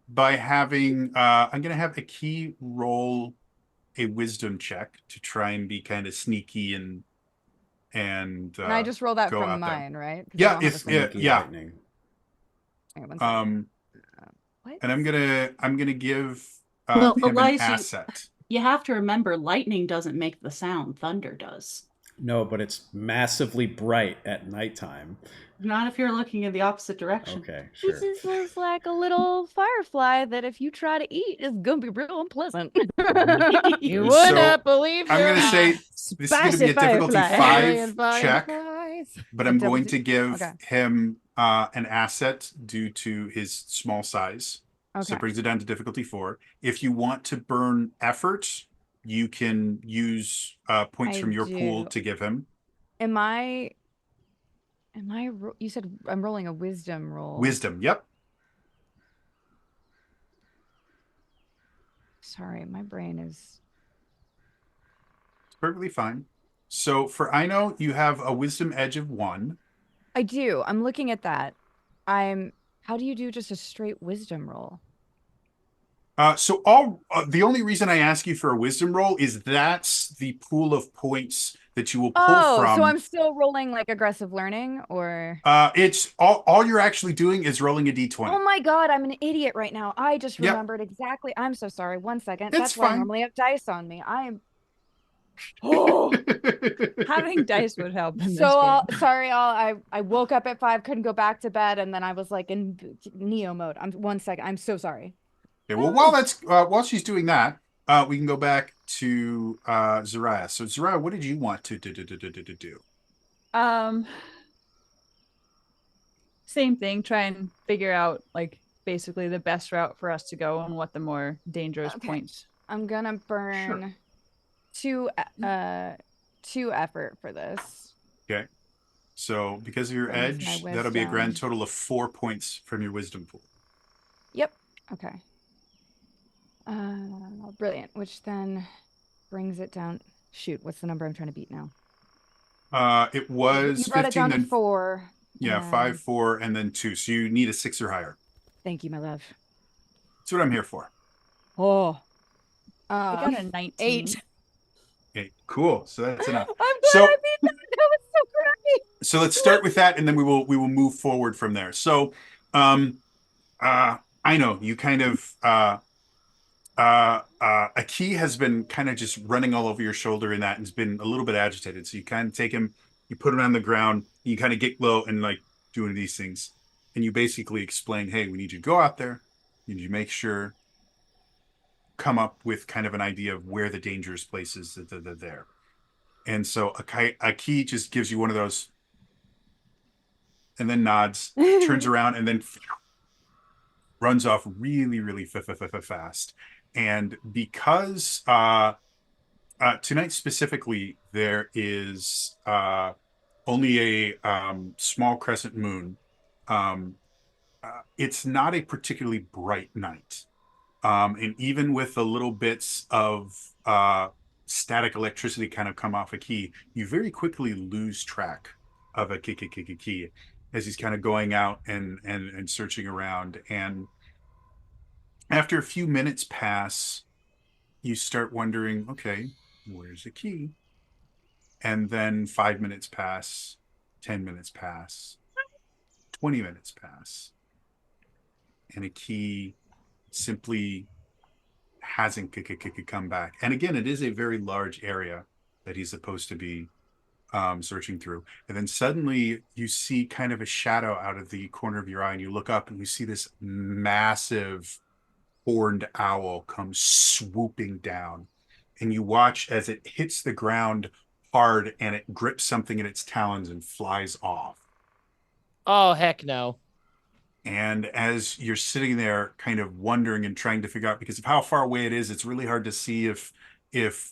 by having, I'm going to have a key roll a wisdom check to try and be kind of sneaky and And I just roll that go from out there. mine, right? 'Cause I Yeah, don't have a if single- Lightning. Hang on one second. What? and I'm gonna give Well, him an Eliza- asset. You have to remember, lightning doesn't make the sound. Thunder does. No, but it's massively bright at nighttime. Not if you're looking in the opposite direction. Okay, sure. This is like a little firefly that if you try to eat is gonna be real unpleasant. You So, would not believe. I'm your gonna say eyes. this is gonna be a Spicy difficulty firefly. Alien 5 check, fireflies. but I'm Double going D- to give okay. him an asset due to his small size. Okay. So it brings it down to difficulty 4. If you want to burn effort, you can use points I from your pool do. to give him. Am I? You said I'm rolling a wisdom roll. Wisdom, yep. Sorry, my brain is. It's perfectly fine. So for Ino, you have a wisdom edge of 1. I do. I'm looking at that. How do you do just a straight wisdom roll? The only reason I ask you for a wisdom roll is that's the pool of points that you will pull from. So I'm still rolling like aggressive learning, or? It's all you're actually doing is rolling a d20. Oh my god, I'm an idiot right now. I just Yep. remembered exactly. I'm so sorry. 1 second. It's That's why I fine. normally have dice on me. I am. Oh. Having dice would help in this So game. sorry, I woke up at 5, couldn't go back to bed, and then I was like in Neo mode. 1 second. I'm so sorry. Okay, well, while she's doing that, we can go back to Zariah. So Zariah, what did you want to do? Same thing. Try and figure out like basically the best route for us to go and what the more dangerous Okay. points. I'm gonna burn two effort for this. Okay. So because of your Brings edge, my that'll be a grand wisdom. total of 4 points from your wisdom pool. Yep. Okay. Brilliant. Which then brings it down. Shoot, what's the number I'm trying to beat now? It was You brought 15, it down to then 4. yeah, 5, 4, and then 2. So you need a 6 or higher. Thank you, my love. That's what I'm here for. Oh. I got a 19. 8. Okay, cool. So that's enough. I'm glad So- I beat that. That was so crappy. So let's start with that, and then we will move forward from there. So, I know you kind of Aki has been kind of just running all over your shoulder in that, and has been a little bit agitated. So you kind of take him, you put him on the ground, you kind of get low and like doing these things, and you basically explain, "Hey, we need you to go out there, you need to make sure, come up with kind of an idea of where the dangerous places that they're there." And so Aki just gives you one of those, and then nods, turns around, and then runs off really, really fast. And because tonight specifically, there is only a small crescent moon. It's not a particularly bright night. And even with the little bits of static electricity kind of come off a key, you very quickly lose track of a key as he's kind of going out and searching around. And after a few minutes pass, you start wondering, okay, where's the key? And then 5 minutes pass, 10 minutes pass, 20 minutes pass, and a key simply hasn't come back. And again, it is a very large area that he's supposed to be searching through. And then suddenly you see kind of a shadow out of the corner of your eye, and you look up and you see this massive horned owl come swooping down. And you watch as it hits the ground hard and it grips something in its talons and flies off. Oh, heck no. And as you're sitting there kind of wondering and trying to figure out, because of how far away it is, it's really hard to see if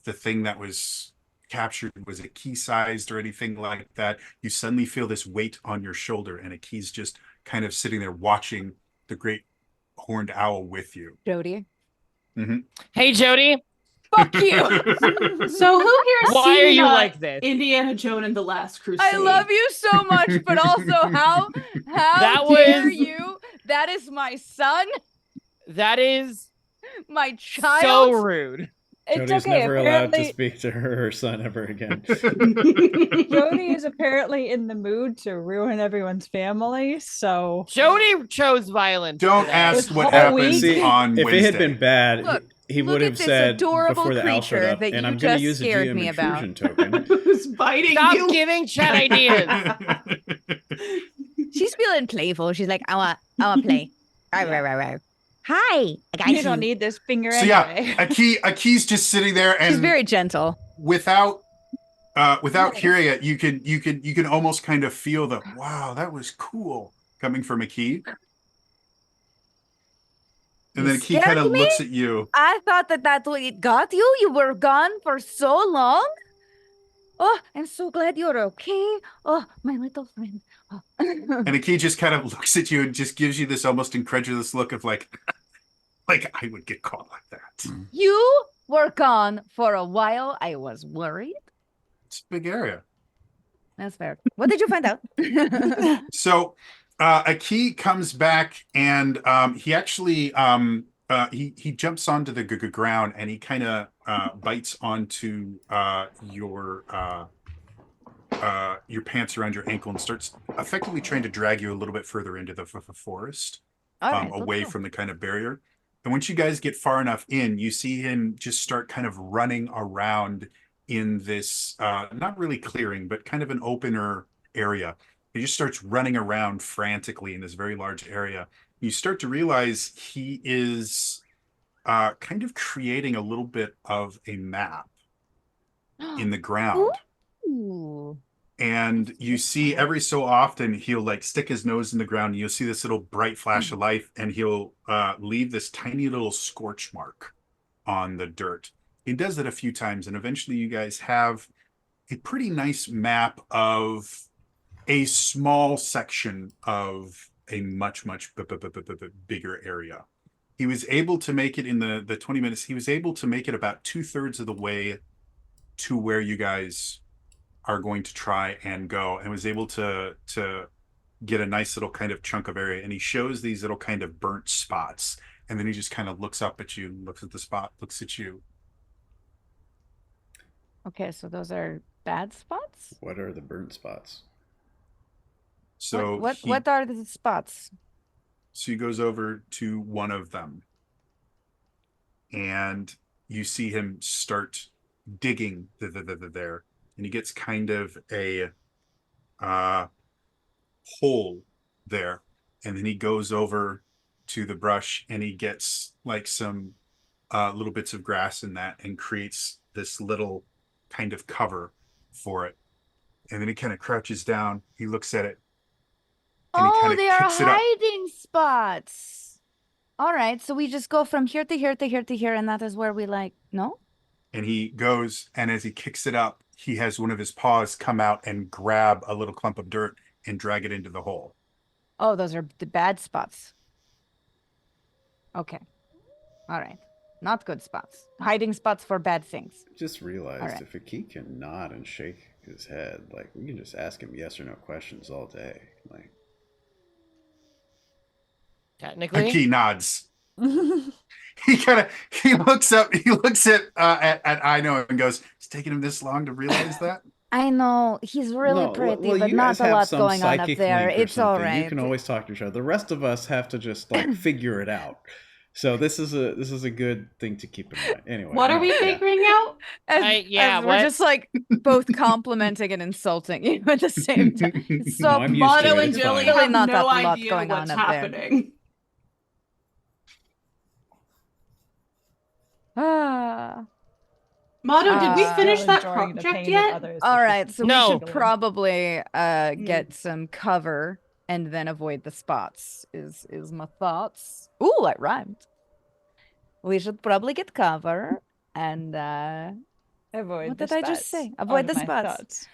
the thing that was captured was it key sized or anything like that. You suddenly feel this weight on your shoulder, and a key's just kind of sitting there watching the great horned owl with you. Jody. Hey, Jody. Fuck you. So who here's Why are seen, you like this? Indiana Jones and the Last Crusade? I love you so much, but also how That dare was- you? That is my son, That is my child. so rude. It's Jody's okay. never allowed to Apparently, speak to her son ever again. Jody is apparently in the mood to ruin everyone's family. So Jody chose violence. Don't today. ask This what whole happens week- See, on if Wednesday. it had been bad, Look, he look would at have this said adorable before the owl showed creature up, that and you I'm going to just use a scared GM me about. intrusion token. Who's biting Stop you? giving Chet ideas. She's feeling playful. She's like, I want play. Hi, guys. you don't need this finger So anyway. yeah, Aki's just sitting there, and She's very gentle. without hearing it, you can almost kind of feel the wow, that was cool coming from Aki. And You then he kind of scared me? looks at you. I thought that it got you. You were gone for so long. Oh, I'm so glad you're okay. Oh, my little friend. Oh. And Aki just kind of looks at you and just gives you this almost incredulous look of like I would get caught like that. You were gone for a while. I was worried. It's a big area. That's fair. What did you find out? So Aki comes back and he actually he jumps onto the ground and he kind of bites onto your pants around your ankle and starts effectively trying to drag you a little bit further into the forest, All right, let's away go. from the kind of barrier. And once you guys get far enough in, you see him just start kind of running around in this not really clearing, but kind of an opener area. He just starts running around frantically in this very large area. You start to realize he is kind of creating a little bit of a map in the ground. Ooh. And you see every so often he'll like stick his nose in the ground and you'll see this little bright flash of life and he'll leave this tiny little scorch mark on the dirt. He does it a few times and eventually you guys have a pretty nice map of a small section of a much bigger area. He was able to make it in the 20 minutes. He was able to make it about 2/3 of the way to where you guys are going to try and go, and was able to get a nice little kind of chunk of area. And he shows these little kind of burnt spots, and then he just kind of looks up at you, looks at the spot, looks at you. Okay, so those are bad spots? What are the burnt spots? So what are the spots? So he goes over to one of them, and you see him start digging there, and he gets kind of a hole there, and then he goes over to the brush and he gets like some little bits of grass in that and creates this little kind of cover for it. And then he kind of crouches down, he looks at it, and he Oh, kind of they are kicks it up. hiding spots. All right, so we just go from here to here to here to here, and that is where we like, no? And he goes, and as he kicks it up, he has one of his paws come out and grab a little clump of dirt and drag it into the hole. Oh, those are the bad spots. Okay. All right. Not good spots. Hiding spots for bad things. Just realized Alright. if Aki can nod and shake his head, like we can just ask him yes or no questions all day. Like Technically, Aki nods. He looks up, he looks at Aino and goes, "It's taking him this long to realize that?" I know he's really pretty, well, but you not guys a have lot some going on up psychic there. link or It's all something. right. You can always talk to each other. The rest of us have to just like figure it out. So this is a good thing to keep in mind. Anyway, What are no, we yeah. figuring out? As, yeah, as what? we're just like both complimenting and insulting you at the same time. So No, I'm used to Mono it. and It's Jilly fine. really have not no that lot idea going what's on up there. happening. Ah. Mono, did we Ah. finish Still that enjoying the project pain of yet? others, All which is right, so No. we should probably Mm. get some cover and then avoid the spots. Is my thoughts? Ooh, I rhymed. We should probably get cover and avoid What the did I just spots say? Avoid are the my spots. thoughts.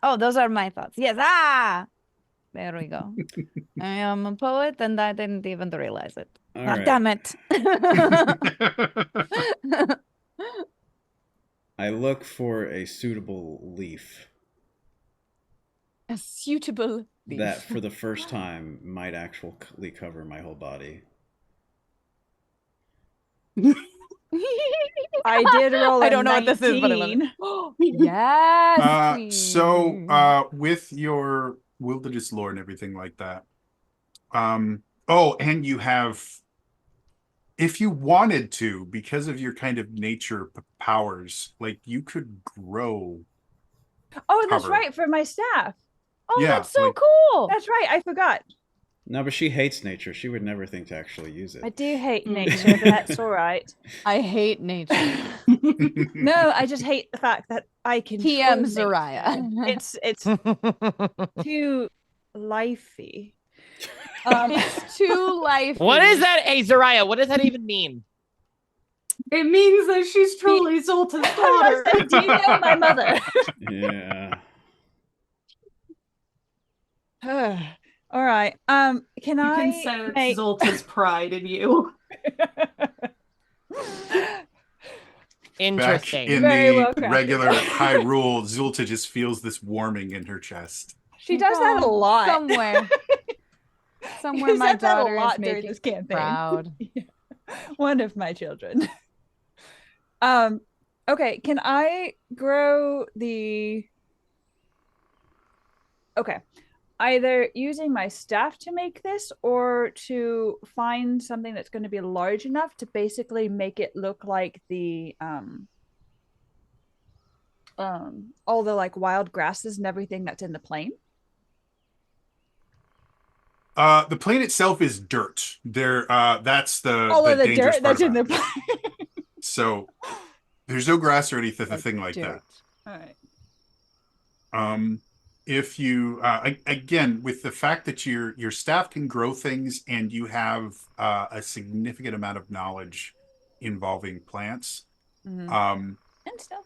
oh, those are my thoughts. Yes, ah, there we go. I am a poet, and I didn't even realize it. All Ah, right. damn it! I look for a suitable leaf A suitable leaf. that, for the first time, might actually cover my whole body. I did roll. I I don't know what this is, but I love it. Yes. So with your wilderness lore and everything like that, oh, and you have, if you wanted to, because of your kind of nature powers, like you could grow. Oh, that's cover. right, for my staff. Oh, Yeah, that's so like- cool. That's right, I forgot. No, but she hates nature. She would never think to actually use it. I do hate nature, but that's all right. I hate nature. No, I just hate the fact that I can. TM Zariah. It's too lifey. It's 2 life. What is that? Hey, Zariah, what does that even mean? It means that she's truly Zolta's I daughter. said, do you know my mother? Yeah. All right. Can You I can sense make... Zolta's pride in you. Back Interesting. in Very the well crafted. regular Hyrule, Zulta just feels this warming in her chest. She does that a Oh, lot. Somewhere He my said that a daughter lot is during making this campaign. proud. One of my children. Okay, can I grow the... Okay. Either using my staff to make this or to find something that's going to be large enough to basically make it look like the all the like wild grasses and everything that's in the plain. The plane itself is dirt. That's All the of the dangerous dirt part that's in the about it. plain. So there's no grass or anything like Dirt. All right. that. If you again, with the fact that your staff can grow things and you have a significant amount of knowledge involving plants, Mhm. and And stuff.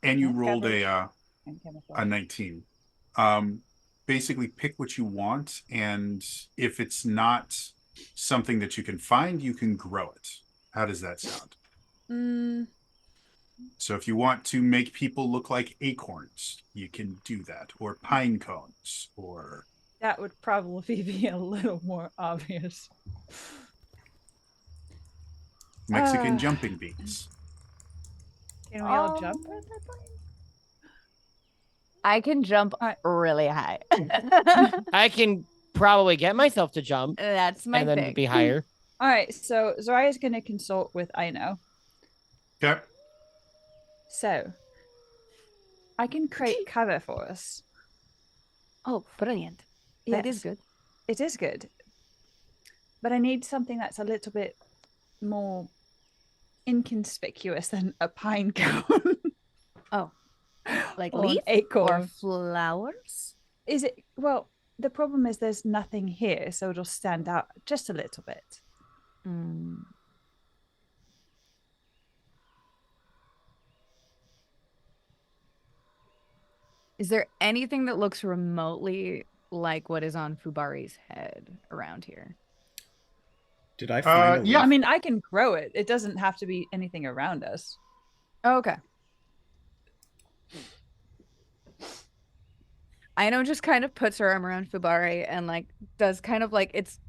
you And rolled cabbage. a And camouflage. 19. Basically pick what you want, and if it's not something that you can find, you can grow it. How does that sound? So if you want to make people look like acorns, you can do that, or pine cones, or That would probably be a little more obvious. Mexican Ah. jumping beans. Can we all jump Um, at that point? I can jump Alright. really high. I can probably get myself to jump That's my and then thing. be higher. All right, so Zariah's going to consult with Aino. Okay. So I can create cover for us. Oh, brilliant. That is Yes, good. It is good. But I need something that's a little bit more inconspicuous than a pine cone. Oh, like Or an leaf or acorn. flowers? Is it? Well, the problem is there's nothing here, so it'll stand out just a little bit. Mm. Is there anything that looks remotely like what is on Fubari's head around here? Did I find a yeah. I leaf? mean, I can grow it. It doesn't have to be anything around us. Oh, okay. Aino just kind of puts her arm around Fubari and like does kind of like it's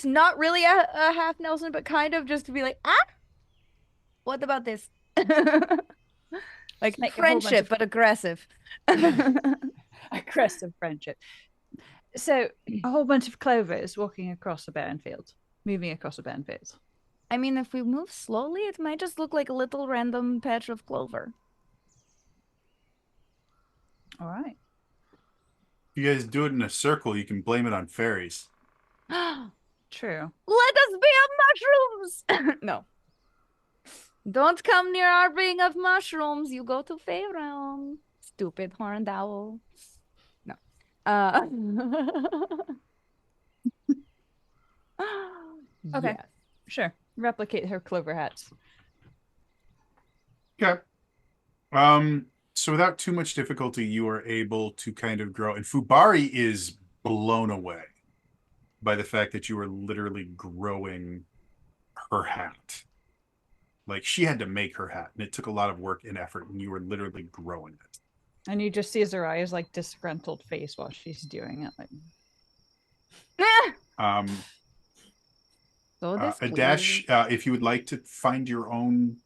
not really a half Nelson, but kind of just to be like, what about this? Like Make a whole bunch friendship, of- but aggressive. Aggressive friendship. So a whole bunch of clovers walking across a barren field, moving across a barren field. I mean, if we move slowly, it might just look like a little random patch of clover. All right. If you guys do it in a circle, you can blame it on fairies. True. Let us be of mushrooms! No. Don't come near our being of mushrooms. You go to Fey realm. Stupid horned owl. No. Okay. Yes. Sure. Replicate her clover hats. Okay. So without too much difficulty, you are able to kind of grow. And Fubari is blown away by the fact that you are literally growing her hat. Like, she had to make her hat, and it took a lot of work and effort, and you were literally growing it. And you just see Zariah's like disgruntled face while she's doing it. Like, So this Adash, if you would like to find your own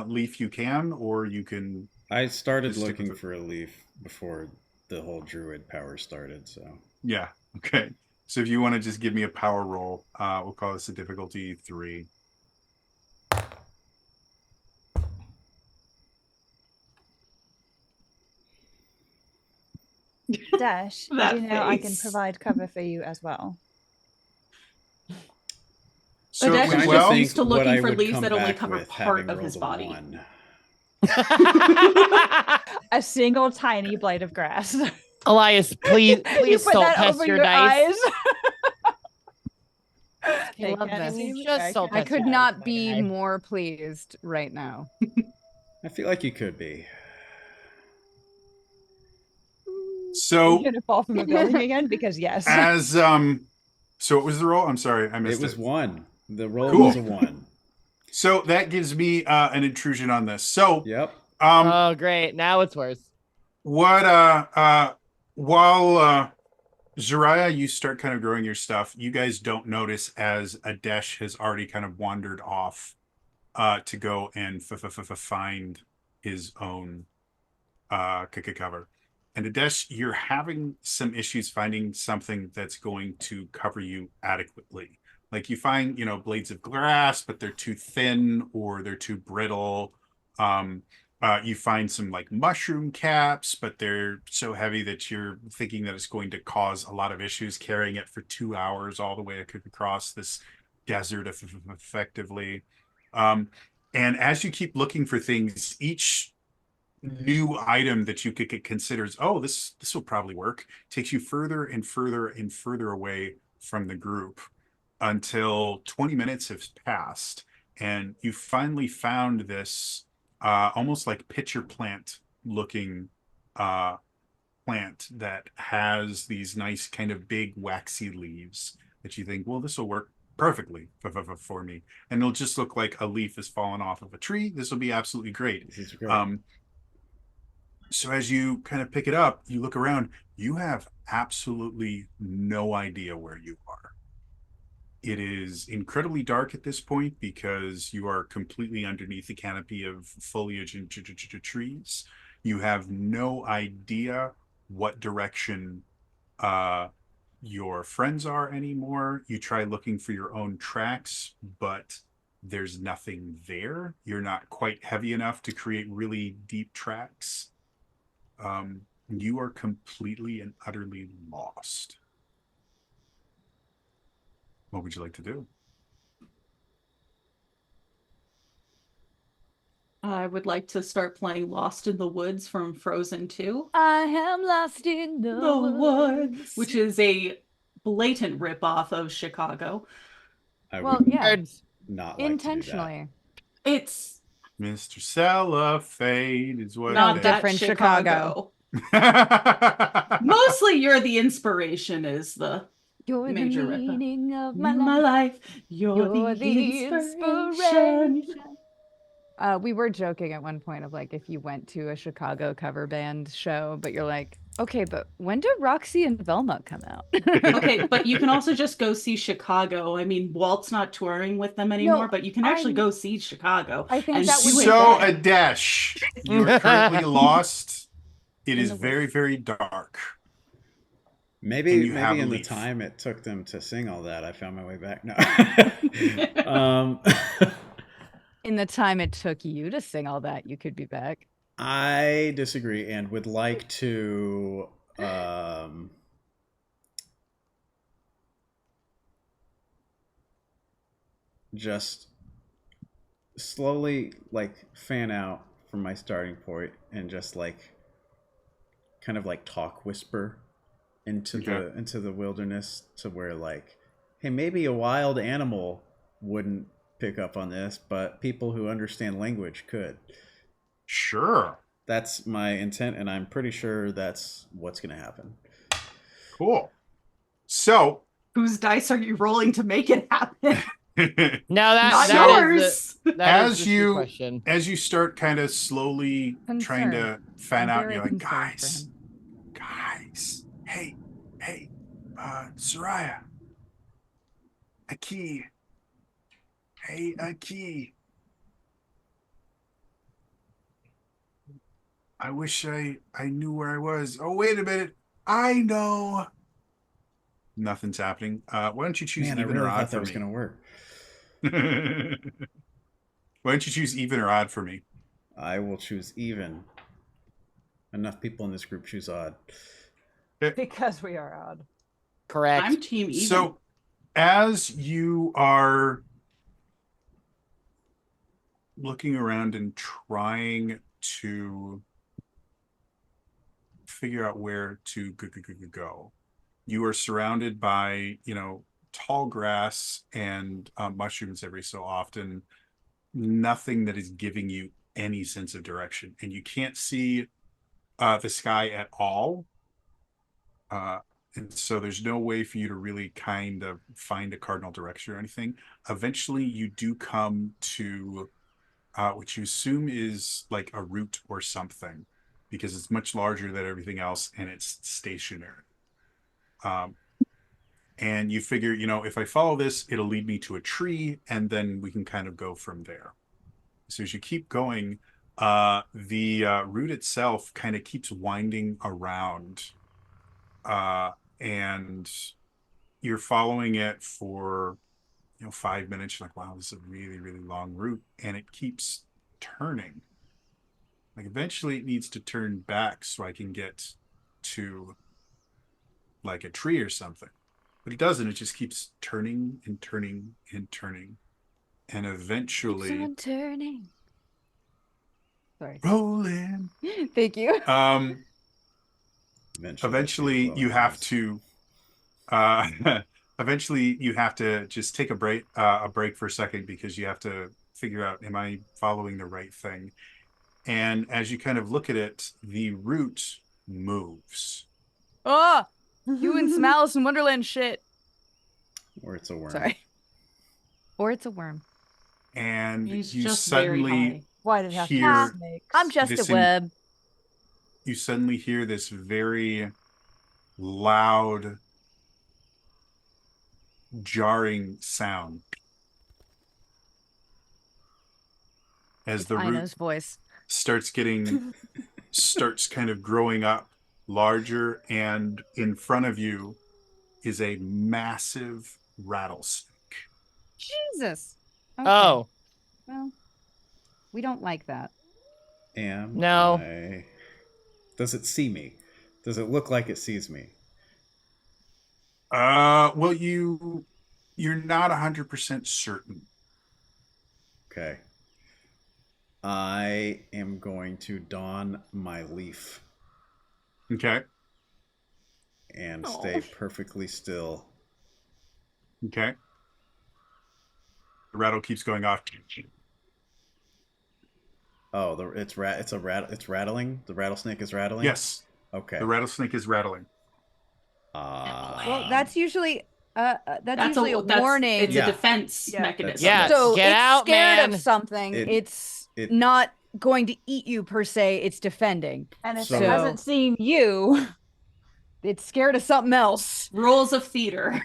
leaf, you can, or you can. I started Just stick with looking it. for a leaf before the whole druid power started, so Yeah. Okay. So if you want to just give me a power roll, we'll call this a difficulty 3. Dash, That you know I can face. provide cover for you as well. So Adash it is went just well. used to what looking I for would leaves come that only back cover with part having of his rolled a body. 1. A single tiny blade of grass. Elias, please, You please put salt that test over your your dice. eyes. I They love can't this. see me. Just so I Test could your not dice, my be guy. more pleased right now. I feel like you could be. Are So you gonna fall from a building again? Because yes. as so what was the roll? I'm sorry, I missed It was it. 1. The roll Cool. was a 1. So that gives me an intrusion on this. So Yep. Oh, great. Now it's worse. what while Zariah, you start kind of growing your stuff, you guys don't notice as Adesh has already kind of wandered off to go and find his own cover. And Adesh, you're having some issues finding something that's going to cover you adequately. Like you find, blades of grass, but they're too thin or they're too brittle. You find some like mushroom caps, but they're so heavy that you're thinking that it's going to cause a lot of issues carrying it for 2 hours all the way across this desert effectively. And as you keep looking for things, each new item that you could consider is, oh, this will probably work, takes you further and further and further away from the group until 20 minutes have passed and you finally found this almost like pitcher plant looking plant that has these nice kind of big waxy leaves that you think, well, this will work perfectly for me, and it'll just look like a leaf has fallen off of a tree. This will be absolutely great. This is great. So as you kind of pick it up, you look around, you have absolutely no idea where you are. It is incredibly dark at this point because you are completely underneath the canopy of foliage and trees. You have no idea what direction your friends are anymore. You try looking for your own tracks, but there's nothing there. You're not quite heavy enough to create really deep tracks. You are completely and utterly lost. What would you like to do? I would like to start playing Lost in the Woods from Frozen 2. I am lost in the woods. Which is a blatant ripoff of Chicago. I Well, would yeah, not like intentionally. It's Mr. Cellophane is what not it that different Chicago. is. Mostly you're the inspiration is the You're major the ripoff. meaning of my my life. life. You're the inspiration. We were joking at one point of like if you went to a Chicago cover band show, but you're like, okay, but when did Roxy and Velma come out? Okay, but you can also just go see Chicago. I mean, Walt's not touring with them anymore, but you can actually go see Chicago. I think and that would do it So, there. Adesh, you are currently lost. It In is the very, very dark. Maybe And you have maybe a in the leaf. time it took them to sing all that, I found my way back. No. In the time it took you to sing all that, you could be back. I disagree and would like to just slowly like fan out from my starting point and just like kind of like talk whisper into the wilderness to where like, hey, maybe a wild animal wouldn't pick up on this, but people who understand language could. Sure. That's my intent, and I'm pretty sure that's what's going to happen. Cool. So, Whose dice are you rolling to make it happen? Now Not that yours. is the as true you question. as you start kind of slowly trying to fan out, Very you're like, concerned for guys, hey, Soraya, Aki, hey, Aki. I wish I knew where I was. Oh, wait a minute. I know. Nothing's happening. Why don't you choose Man, I even really or odd thought that for was me? going to work. Why don't you choose even or odd for me? I will choose even. Enough people in this group choose odd. Because we are odd. Correct. I'm team even. So, as you are looking around and trying to figure out where to go. You are surrounded by, tall grass and mushrooms every so often. Nothing that is giving you any sense of direction, and you can't see the sky at all. And so there's no way for you to really kind of find a cardinal direction or anything. Eventually, you do come to which you assume is like a root or something, because it's much larger than everything else and it's stationary. And you figure, if I follow this, it'll lead me to a tree, and then we can kind of go from there. So as you keep going, the root itself kind of keeps winding around, and you're following it for 5 minutes. You're like, wow, this is a really, really long route, and it keeps turning. Like eventually it needs to turn back so I can get to like a tree or something. But it doesn't. It just keeps turning and turning and turning. And eventually Keeps on turning. Sorry. rolling. Thank you. Eventually you have to eventually you have to just take a break for a second, because you have to figure out, am I following the right thing? And as you kind of look at it, the root moves. Oh, you and Alice in Wonderland shit. Or it's a worm. Sorry. Or it's a worm. And He's you just very suddenly high. Why did it have to hear be snakes? I'm just This a web. you suddenly hear this very loud, jarring sound as the root Ina's voice. starts kind of growing up larger, and in front of you is a massive rattlesnake. Jesus. Okay. Oh, Well, we don't like that. No. Does it see me? Does it look like it sees me? Well, you're not 100% certain. Okay. I am going to don my leaf Okay. and stay perfectly still. Okay. The rattle keeps going off. Oh, it's rattling. The rattlesnake is rattling. Yes, Okay. the rattlesnake is rattling. Well, that's usually that's usually a that's- warning. It's Yeah. a defense Yeah. mechanism. Yeah. So Get it's out, scared man. of something. It- it's it- not going to eat you per se. It's defending. And if So- it hasn't seen you, It's scared of something else. Rules of theater.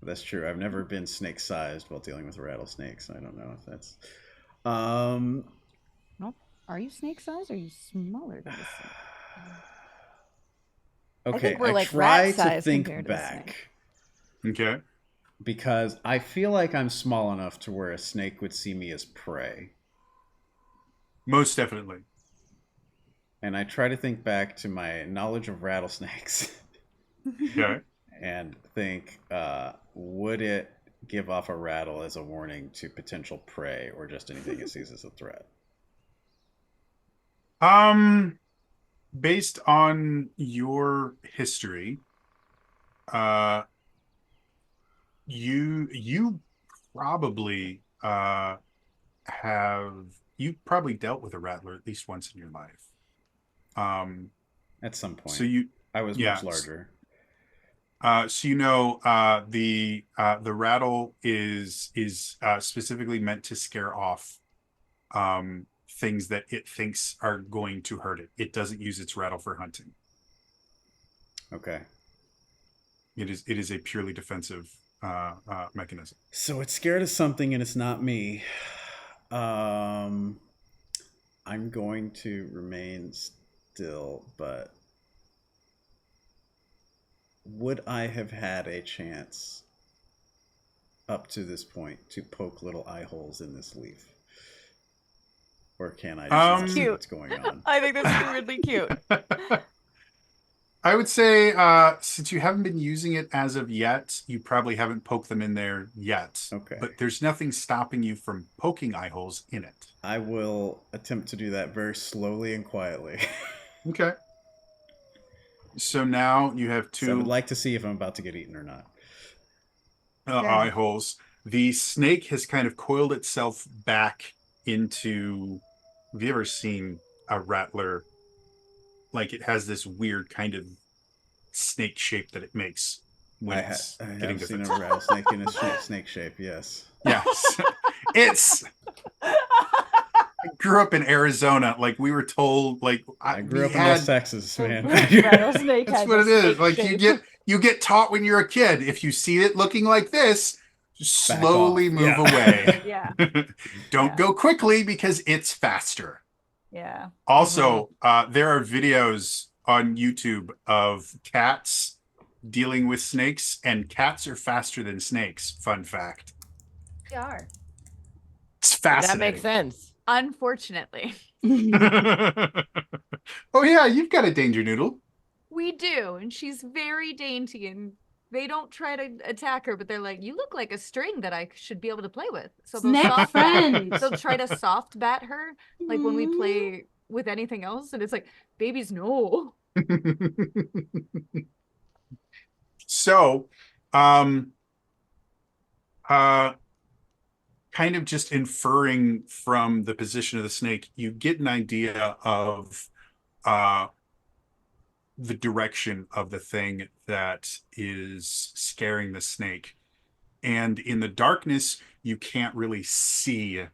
That's true. I've never been snake sized while dealing with rattlesnakes. I don't know if that's. Are you snake size? Or are you smaller than the snake? Okay, think we're I like try rat to size think compared to the back Okay. because I feel like I'm small enough to where a snake would see me as prey. Most definitely. And I try to think back to my knowledge of rattlesnakes Okay. and think, would it give off a rattle as a warning to potential prey or just anything it sees as a threat? Based on your history, you probably probably dealt with a rattler at least once in your life. At some point. So I was yeah. much larger. So the rattle is specifically meant to scare off things that it thinks are going to hurt it. It doesn't use its rattle for hunting. Okay. It is a purely defensive mechanism. So it's scared of something and it's not me. I'm going to remain still, but would I have had a chance up to this point to poke little eye holes in this leaf? Or can I just not see Cute. what's going on? I think that's really cute. I would say, since you haven't been using it as of yet, you probably haven't poked them in there yet. Okay. But there's nothing stopping you from poking eye holes in it. I will attempt to do that very slowly and quietly. Okay. So now you have So I would two like to see if I'm about to get eaten or not. eye holes. The snake has kind of coiled itself back into. Have you ever seen a rattler? Like it has this weird kind of snake shape that it makes when I it's getting have seen a defensive. rattlesnake in a snake shape. Yes. Yes, it's. I grew up in Arizona. Like we were told, like I grew we up in had. West Texas, man. Rattlesnake That's has what a it is. snake Like shape. you get taught when you're a kid. If you see it looking like this, just Back slowly off. move Yeah. away. Yeah. Don't Yeah. go quickly because it's faster. Yeah. Also, there are videos on YouTube of cats dealing with snakes, and cats are faster than snakes. Fun fact. They are. It's That fascinating. makes sense. Unfortunately. Oh yeah, you've got a danger noodle. We do, and she's very dainty, and they don't try to attack her, but they're like, "You look like a string that I should be able to play with." So they'll Snack friends. they'll try to soft bat her, like when we play with anything else, and it's like, babies, no. So, kind of just inferring from the position of the snake, you get an idea of the direction of the thing that is scaring the snake. And in the darkness, you can't really see.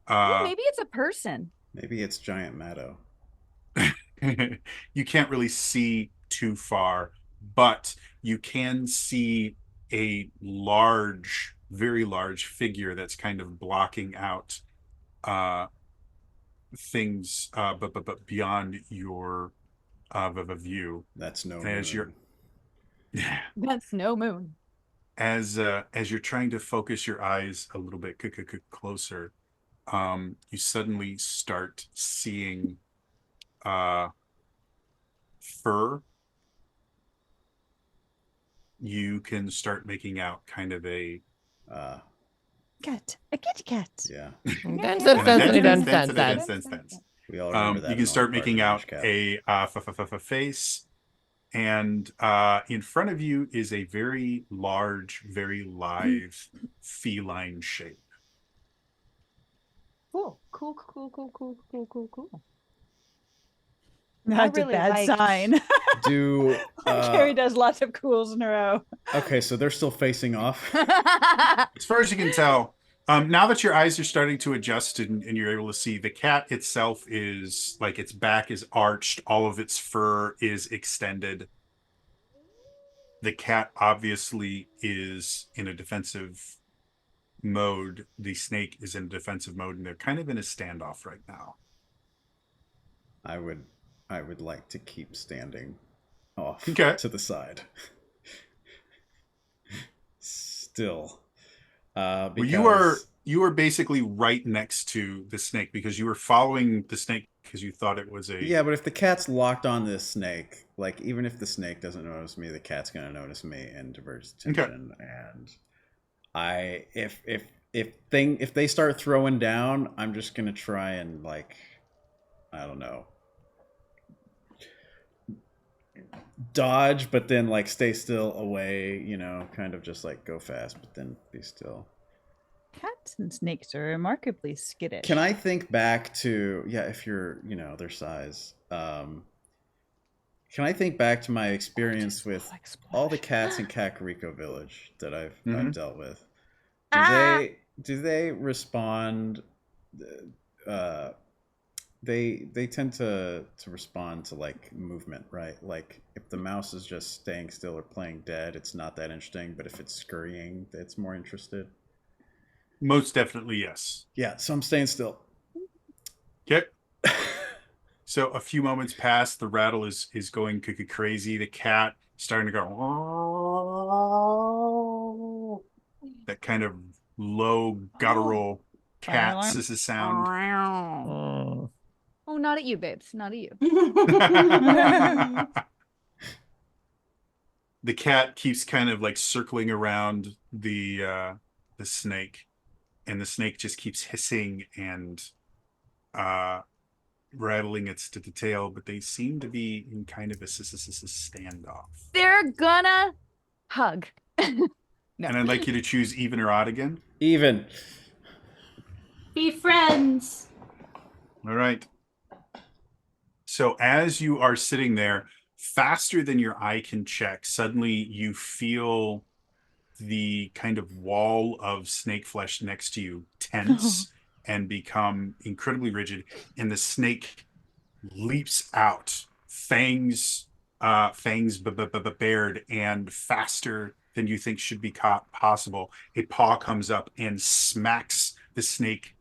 Maybe it's a person. Maybe it's Giant Maddo. You can't really see too far, but you can see a large, very large figure that's kind of blocking out things, but beyond your view. That's no. And as you're That's no moon. as you're trying to focus your eyes a little bit closer, you suddenly start seeing fur. You can start making out kind of a Cat. A kitty cat. Yeah. Dance, and dance, a dance, dance, dance. We all remember that. you can in start Park making Ranch out Cat. a face, and in front of you is a very large, very live feline shape. Cool. That's really a bad liked- sign. Do Carrie does lots of cools in a row. okay, so they're still facing off. As far as you can tell, now that your eyes are starting to adjust and you're able to see, the cat itself is like its back is arched, all of its fur is extended. The cat obviously is in a defensive mode. The snake is in a defensive mode, and they're kind of in a standoff right now. I would like to keep standing off Okay. to the side. Still. Because Well, you are basically right next to the snake because you were following the snake because you thought it was a. Yeah, but if the cat's locked on this snake, like even if the snake doesn't notice me, the cat's gonna notice me and divert its attention. And if they start throwing down, I'm just gonna try and like, I don't know, dodge, but then like stay still away, you know, kind of just like go fast, but then be still. Cats and snakes are remarkably skittish. Can I think back to, yeah, if you're, you know, their size, can I think back to my experience with all the cats in Kakariko Village that I've dealt with? Do they respond? They tend to respond to like movement, right? Like if the mouse is just staying still or playing dead, it's not that interesting. But if it's scurrying, it's more interested. Most definitely, yes. Yeah, so I'm staying still. Okay. So a few moments pass. The rattle is going crazy. The cat starting to go. That kind of low guttural cat alarm. sissy sound. Oh, not at you, babes. Not at you. The cat keeps kind of like circling around the snake, and the snake just keeps hissing and rattling its to the tail, but they seem to be in kind of a standoff. They're gonna hug. No. And I'd like you to choose even or odd again. Even. Be friends. All right. So as you are sitting there, faster than your eye can check, suddenly you feel the kind of wall of snake flesh next to you tense and become incredibly rigid, and the snake leaps out, fangs bared, and faster than you think should be caught possible. A paw comes up and smacks the snake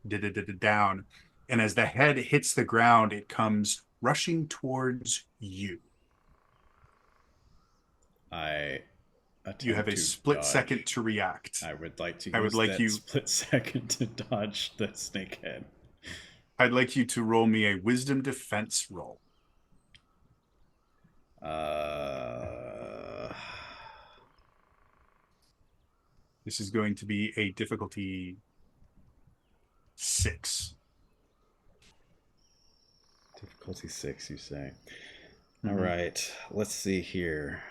down, and as the head hits the ground, it comes rushing towards you. You have a split second to react. I would like to use that split second to dodge the snake head. I'd like you to roll me a wisdom defense roll. This is going to be a difficulty 6. Difficulty 6, you say? All right, let's see here.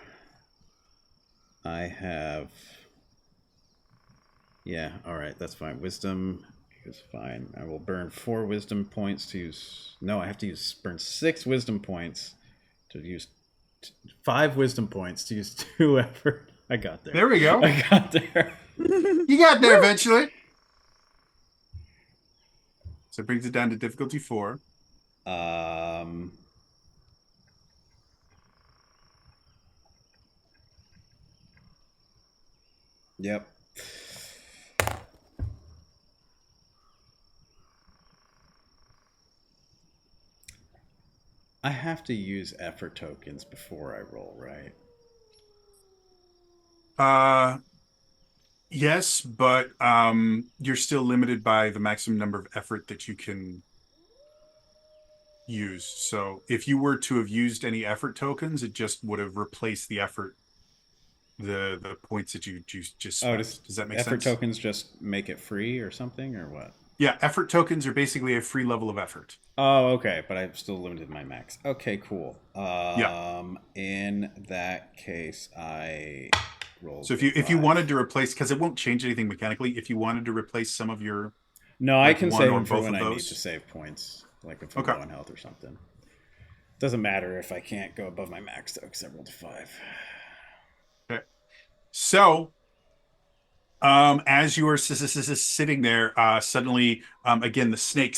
I have... Yeah, all right, that's fine. Wisdom is fine. I will burn 4 wisdom points to use... No, I have to burn 6 wisdom points to use 5 wisdom points to use 2 effort. I got there. There we go. I got there. You got there eventually. So it brings it down to difficulty 4. Yep. I have to use effort tokens before I roll, right? Yes, but you're still limited by the maximum number of effort that you can use. So if you were to have used any effort tokens, it just would have replaced the effort, the points that you just spent. Does that make sense? Effort tokens just make it free or something, or what? Yeah, effort tokens are basically a free level of effort. Oh, okay, but I've still limited my max. Okay, cool. Yeah. In that case, I roll. So if you wanted to replace, because it won't change anything mechanically, if you wanted to replace some of your... No, I can save them for both when of I need those. to save points, like if I'm low on health or something. Doesn't matter if I can't go above my max, though, because I rolled a 5. Okay. So... as you are sitting there, suddenly, again, the snake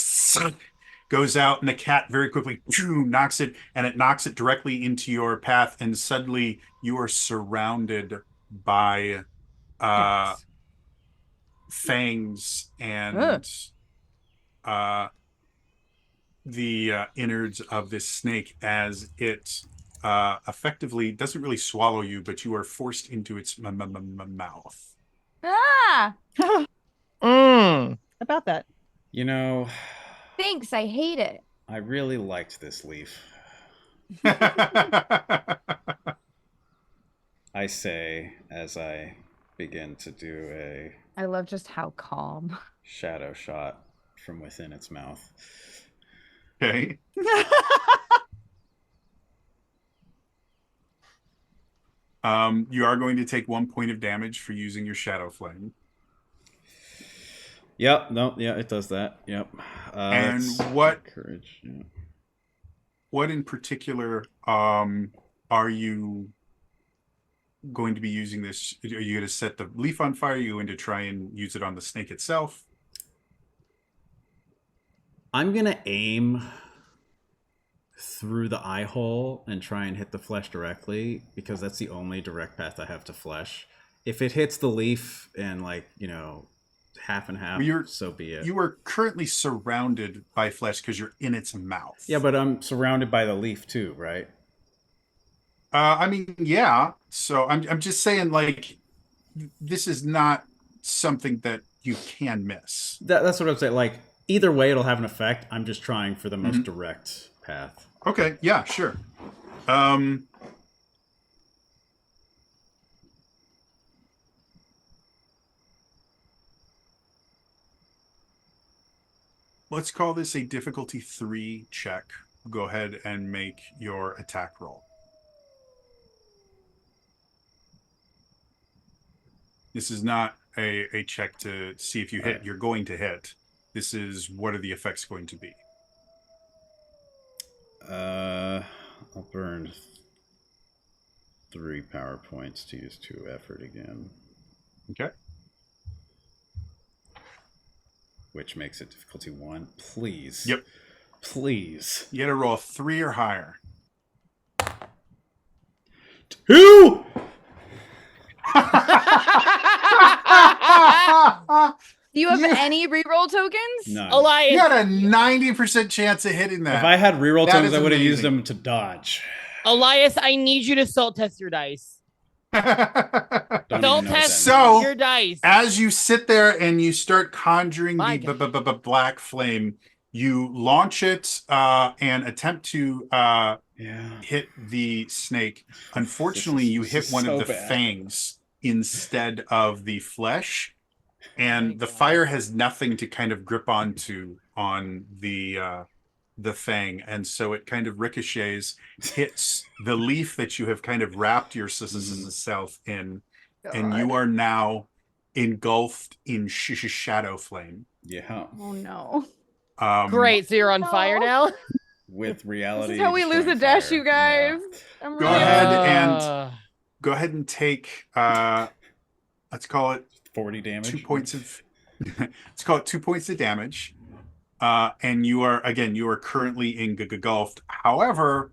goes out, and the cat very quickly knocks it, and it knocks it directly into your path, and suddenly you are surrounded by fangs and the innards of this snake as it effectively doesn't really swallow you, but you are forced into its mouth. Ah! About that. You know, Thanks, I hate it. I really liked this leaf. I say as I begin to do a I love just how calm. shadow shot from within its mouth. Okay. You are going to take 1 point of damage for using your shadow flame. Yep. No. Yeah, it does that. Yep. And what courage? Yeah. What in particular are you going to be using this? Are you going to set the leaf on fire? Are you going to try and use it on the snake itself? I'm gonna aim through the eye hole and try and hit the flesh directly, because that's the only direct path I have to flesh. If it hits the leaf and, like, you know, half and half, so be it. You are currently surrounded by flesh because you're in its mouth. Yeah, but I'm surrounded by the leaf too, right? I mean, yeah. So I'm just saying, like, this is not something that you can miss. That's what I'm saying. Like, either way, it'll have an effect. I'm just trying for the most direct path. Okay. Yeah. Sure. let's call this a difficulty 3 check. Go ahead and make your attack roll. This is not a check to see if you hit. Right. You're going to hit. This is what are the effects going to be. I'll burn 3 power points to use 2 effort again, Okay. which makes it difficulty 1. Please. Yep. Please. You got to roll 3 or higher. 2! Do you have any reroll tokens? None. Elias, You got a 90% chance of hitting that. If I had reroll That tokens, is I would have used amazing. them to dodge. Elias, I need you to salt test your dice. Don't even know Salt what test that So- means. your dice. As you sit there and you start conjuring My the black flame, you launch it and attempt to Yeah. hit the snake. Unfortunately, you This hit is one so of the bad. fangs instead of the flesh, my and the God. fire has nothing to kind of grip onto on the fang, and so it kind of ricochets, hits the leaf that you have kind of wrapped yourself in, and you are now engulfed in shadow flame. Yeah. Oh no. Great, so you're on fire now? With reality. This is how we lose a destroying dash, fire. you guys. Yeah. I'm Go really ahead upset. and- Go ahead and take let's call it 40 damage. 2 points of let's call it 2 points of damage. And you are currently engulfed. However,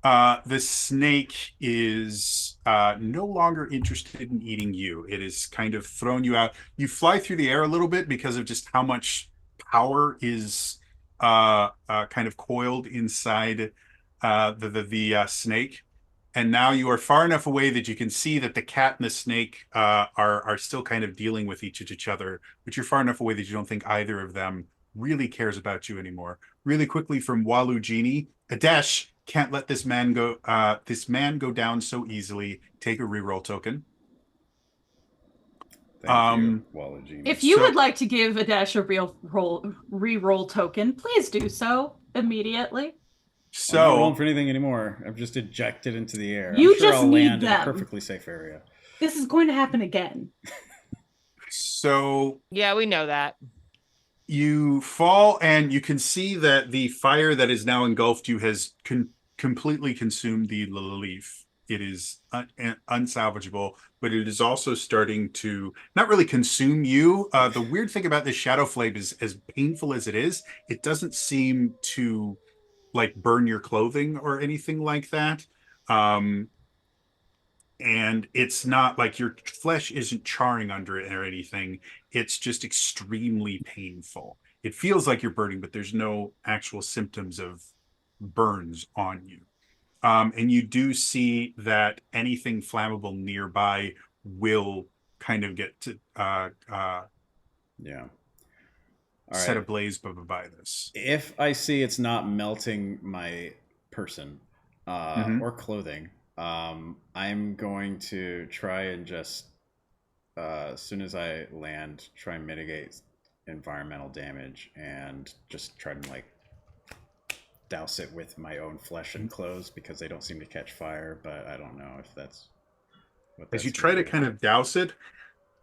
the snake is no longer interested in eating you. It has kind of thrown you out. You fly through the air a little bit because of just how much power is kind of coiled inside the snake. And now you are far enough away that you can see that the cat and the snake are still kind of dealing with each other, but you're far enough away that you don't think either of them really cares about you anymore. Really quickly from Walu Genie, Adesh can't let this man go down so easily. Take a reroll token. Thank you, Waluigi. If you So- would like to give Adesh a re-roll token, please do so immediately. I'm not rolling So for anything anymore. I'm just ejected into the air. You I'm sure just I'll need land in a them. perfectly safe area. This is going to happen again. so Yeah, we know that. you fall and you can see that the fire that is now engulfed you has completely consumed the leaf. It is unsalvageable, but it is also starting to not really consume you. The weird thing about this shadow flame is, as painful as it is, it doesn't seem to like burn your clothing or anything like that. And it's not like your flesh isn't charring under it or anything. It's just extremely painful. It feels like you're burning, but there's no actual symptoms of burns on you. And you do see that anything flammable nearby will kind of get to Yeah. All set right. ablaze by this. If I see it's not melting my person Mhm. or clothing, I'm going to try and just, as soon as I land, try and mitigate environmental damage and just try and like douse it with my own flesh and clothes because they don't seem to catch fire, but I don't know if that's what As you that's try gonna to do. kind of douse it,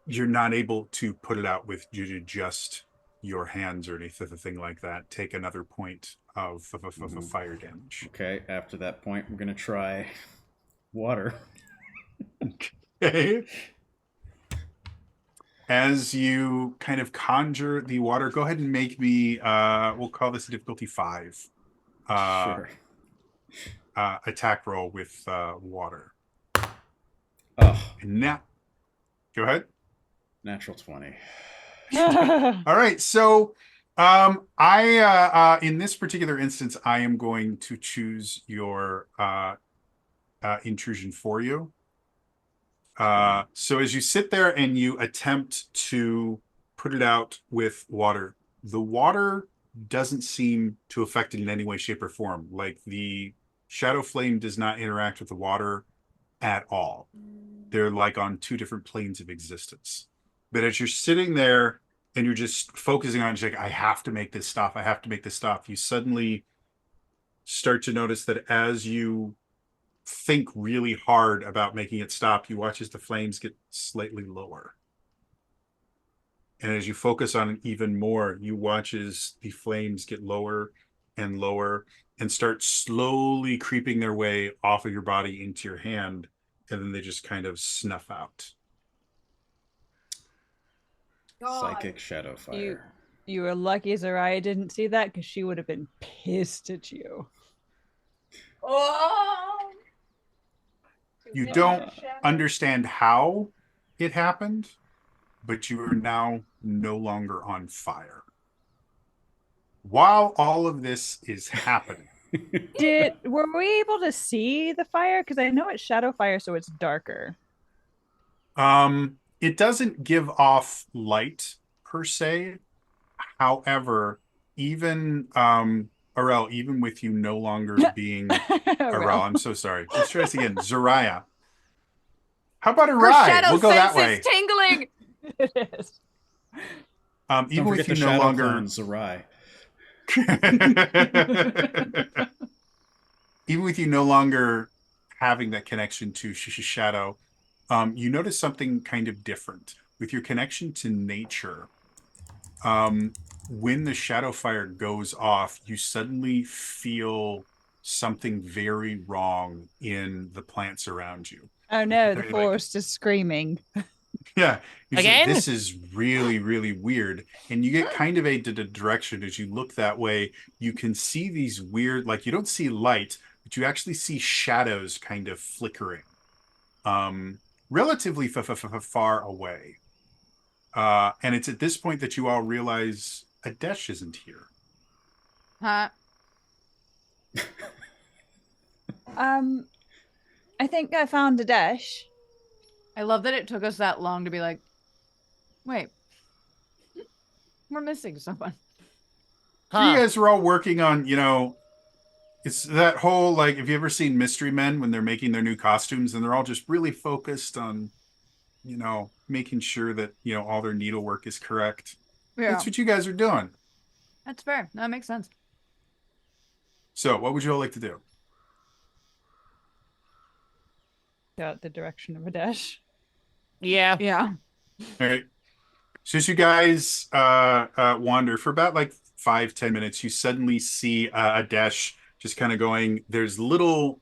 you're not able to put it out with just your hands or anything like that. Take another point of Mhm. fire damage. Okay, after that point, I'm gonna try water. Okay. As you kind of conjure the water, go ahead and make me, we'll call this difficulty 5. Sure. Attack roll with water. Oh, And now, go ahead. natural 20. All right. So I in this particular instance, I am going to choose your intrusion for you. So as you sit there and you attempt to put it out with water, the water doesn't seem to affect it in any way, shape, or form. Like the shadow flame does not interact with the water at all. They're like on two different planes of existence. But as you're sitting there and you're just focusing on it, like, I have to make this stop. I have to make this stop. You suddenly start to notice that as you think really hard about making it stop, you watch as the flames get slightly lower. And as you focus on it even more, you watch as the flames get lower and lower and start slowly creeping their way off of your body into your hand. And then they just kind of snuff out. Psychic shadow fire. You were lucky Zaraya didn't see that, because she would have been pissed at you. Oh. You don't understand how it happened, but you are now no longer on fire. While all of this is happening, Were we able to see the fire? Because I know it's shadow fire, so it's darker. it doesn't give off light per se. However, even Arel, even with you no longer being Arel, I'm so sorry. Let's try this again. Zaraya. How about Her Arai? shadow We'll go that sense way. is tingling. It is. Don't Even forget with the you no shadow longer clone, Zerai. even with you no longer having that connection to Shadow, you notice something kind of different with your connection to nature. When the shadow fire goes off, you suddenly feel something very wrong in the plants around you. Oh no, the Very, like- forest is screaming. Yeah. You're just like, Again? this is really, really weird. And you get kind of a direction as you look that way. You can see these weird, like, you don't see light, but you actually see shadows kind of flickering. Relatively far away. And it's at this point that you all realize Adesh isn't here. Huh? I think I found a dash. I love that it took us that long to be like, wait, we're missing someone. So you guys are all working on, it's that whole, like, have you ever seen Mystery Men when they're making their new costumes and they're all just really focused on, making sure that, all their needlework is correct? Yeah, That's what you guys are doing. that's fair. That makes sense. So what would you all like to do? Got the direction of a dash. Yeah. Yeah. All right. So as you guys wander for about like 5-10 minutes, you suddenly see Adesh just kind of going, there's little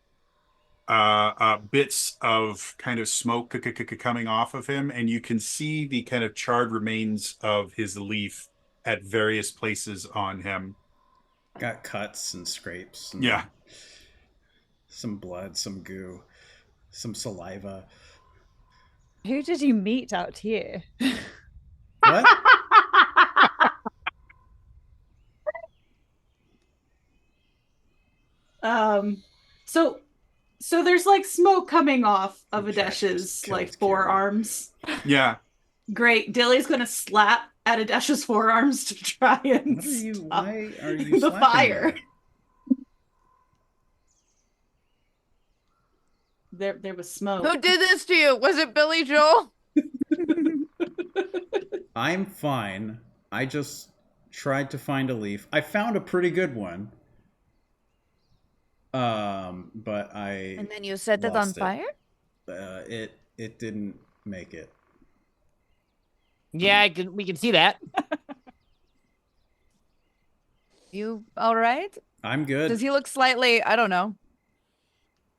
bits of kind of smoke coming off of him, and you can see the kind of charred remains of his leaf at various places on him. Got cuts and scrapes. And Yeah. Some blood, some goo, some saliva. Who did you meet out here? What? So there's like smoke coming off of Jack Adesh's just killed like Karen. forearms. Yeah. Great. Dilly's gonna slap at Adesh's forearms to try and What are you? stop Why are you the slapping fire. me? There was smoke. Who did this to you? Was it Billy Joel? I'm fine. I just tried to find a leaf. I found a pretty good one. But I And then you set it on lost it. fire? It didn't make it. Yeah, we can see that. You all right? I'm good. Does he look slightly, I don't know,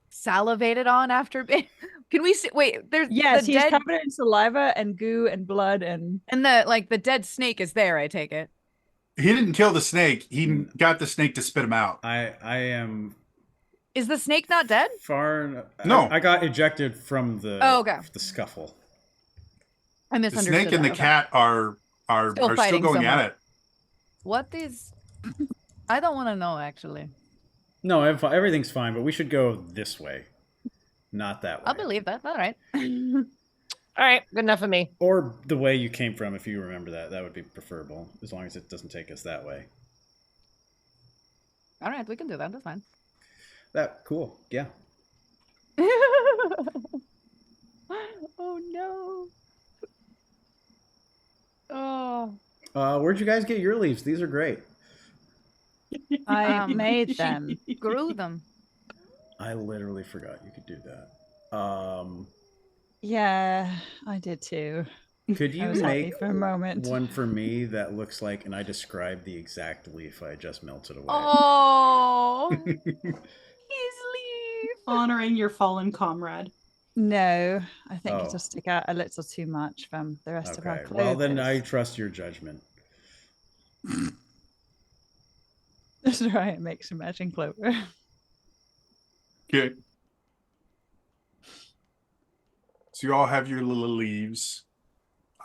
salivated on after being... Can we see? Wait, there's Yes, the he's dead... covered in saliva and goo and blood and And the dead snake is there, I take it. He didn't kill the snake. He got the snake to spit him out. I am Is the snake not dead? far. No. I got ejected from the. Oh, okay. The scuffle. I The misunderstood. snake and that. the Okay. cat are Still still fighting going at somewhere. it. What is... I don't want to know, actually. No, everything's fine, but we should go this way, not that way. I'll believe that. All right. All right, good enough for me. Or the way you came from, if you remember that. That would be preferable, as long as it doesn't take us that way. All right, we can do that. That's fine. That cool. Yeah. Oh, no. Oh. Where'd you guys get your leaves? These are great. I made them. Grew them. I literally forgot you could do that. Yeah, I did too. Could I you was happy make for a moment. one for me that looks like, and I described the exact leaf I just melted away? Oh, his leaf. Honoring your fallen comrade. No, I think Oh. it'll stick out a little too much from the rest of our Okay. clothes. Well, then I trust your judgment. That's right. Make some matching clover. Okay. So you all have your little leaves.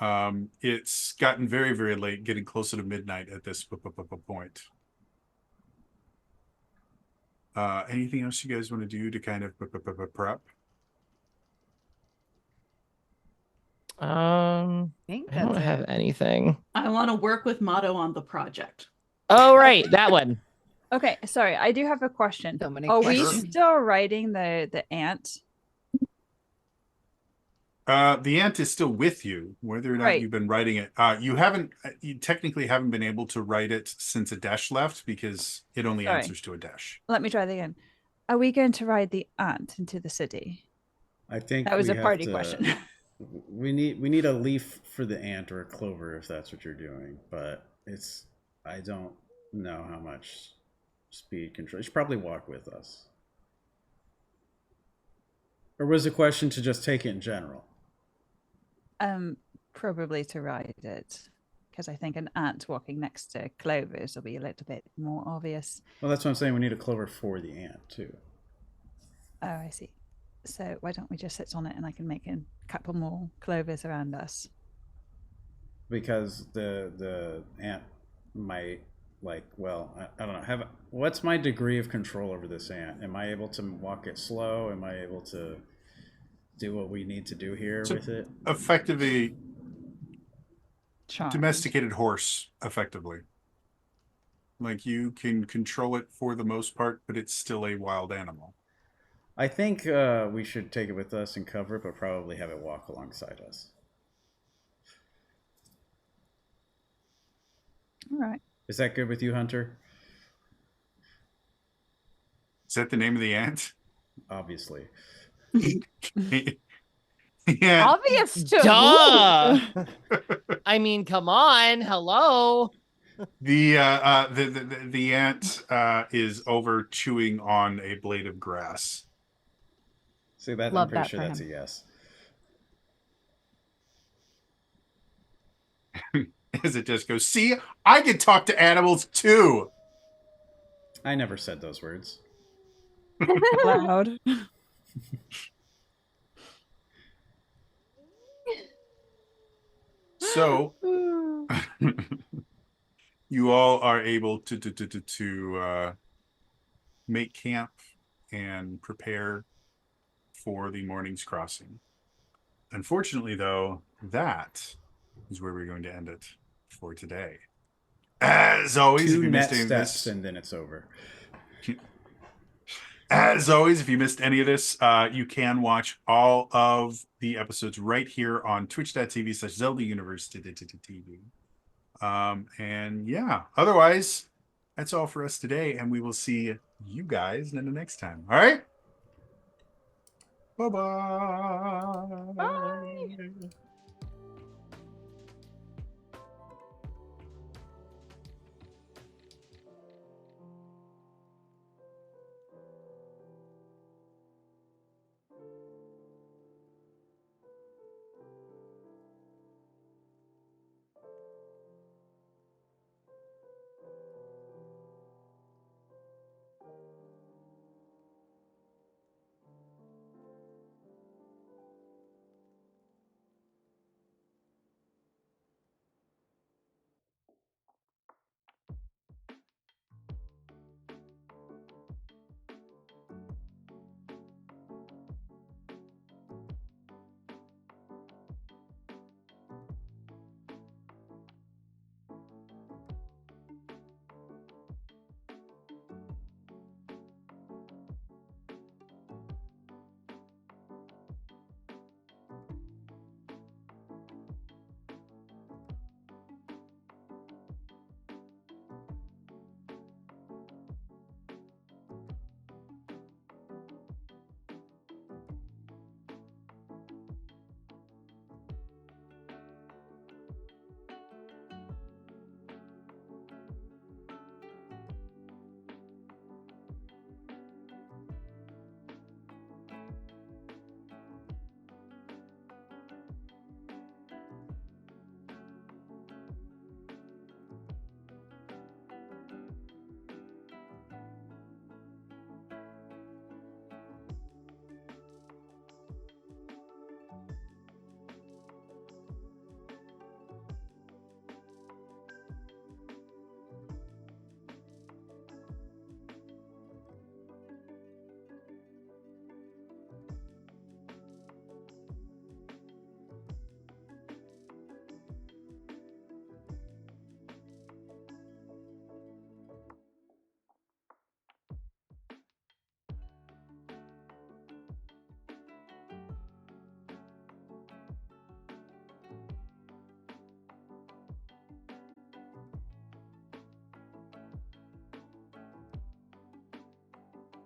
It's gotten very, very late, getting closer to midnight at this point. Anything else you guys want to do to kind of prep? I think don't that's have it. anything. I want to work with Motto on the project. Oh, right, that one. Okay, sorry. I do have a question. So many Are questions. we still riding the ant? The ant is still with you, whether or not Right. you've been writing it. You technically haven't been able to write it since Adesh left because it only Sorry. answers to Adesh. Let me try that again. Are we going to ride the ant into the city? I think That was we a have party to- question. We need a leaf for the ant or a clover if that's what you're doing, but I don't know how much speed control. You should probably walk with us. Or was the question to just take it in general? Probably to ride it, because I think an ant walking next to clovers will be a little bit more obvious. Well, that's what I'm saying. We need a clover for the ant too. Oh, I see. So why don't we just sit on it and I can make a couple more clovers around us? Because the ant might I don't know. What's my degree of control over this ant? Am I able to walk it slow? Am I able to do what we need to do here So- with it? Effectively, Charmed. domesticated horse, effectively. Like you can control it for the most part, but it's still a wild animal. I think we should take it with us and cover it, but probably have it walk alongside us. All right. Is that good with you, Hunter? Is that the name of the ant? Obviously. Yeah. Obvious to Duh. I mean, come on. Hello. The ant is over chewing on a blade of grass. See that? Love I'm pretty that sure for that's him. a yes. As it just goes, see, I can talk to animals too. I never said those words. Loud. So you all are able to make camp and prepare for the morning's crossing. Unfortunately, though, that is where we're going to end it for today. As always, if Two you net missed any of steps this, and then it's over. as always, if you missed any of this, you can watch all of the episodes right here on twitch.tv/Zelda Universe TV. And yeah, otherwise, that's all for us today, and we will see you guys in the next time. All right? Bye-bye. Bye.